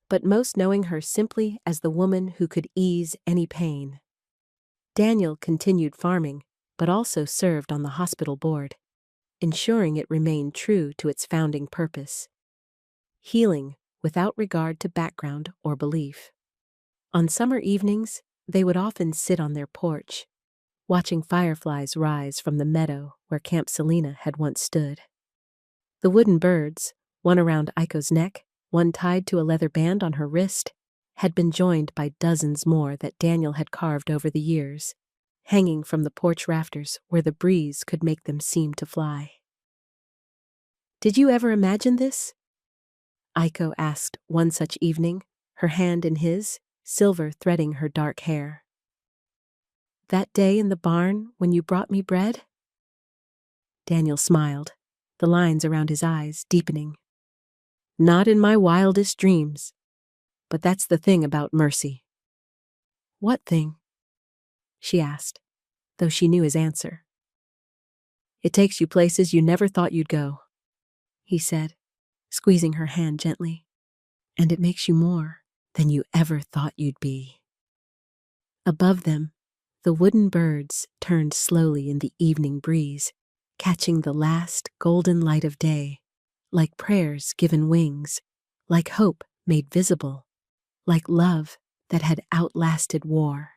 but most knowing her simply as the woman who could ease any pain. Daniel continued farming, but also served on the hospital board, ensuring it remained true to its founding purpose: healing without regard to background or belief. On summer evenings, they would often sit on their porch, watching fireflies rise from the meadow where Camp Selena had once stood. The wooden birds, one around Aiko's neck, one tied to a leather band on her wrist, had been joined by dozens more that Daniel had carved over the years, hanging from the porch rafters where the breeze could make them seem to fly. "Did you ever imagine this?" Aiko asked one such evening, her hand in his, silver threading her dark hair. "That day in the barn when you brought me bread?" Daniel smiled, the lines around his eyes deepening. "Not in my wildest dreams. But that's the thing about mercy." "What thing?" she asked, though she knew his answer. "It takes you places you never thought you'd go," he said, squeezing her hand gently. "And it makes you more than you ever thought you'd be." Above them, the wooden birds turned slowly in the evening breeze, catching the last golden light of day, like prayers given wings, like hope made visible, like love that had outlasted war.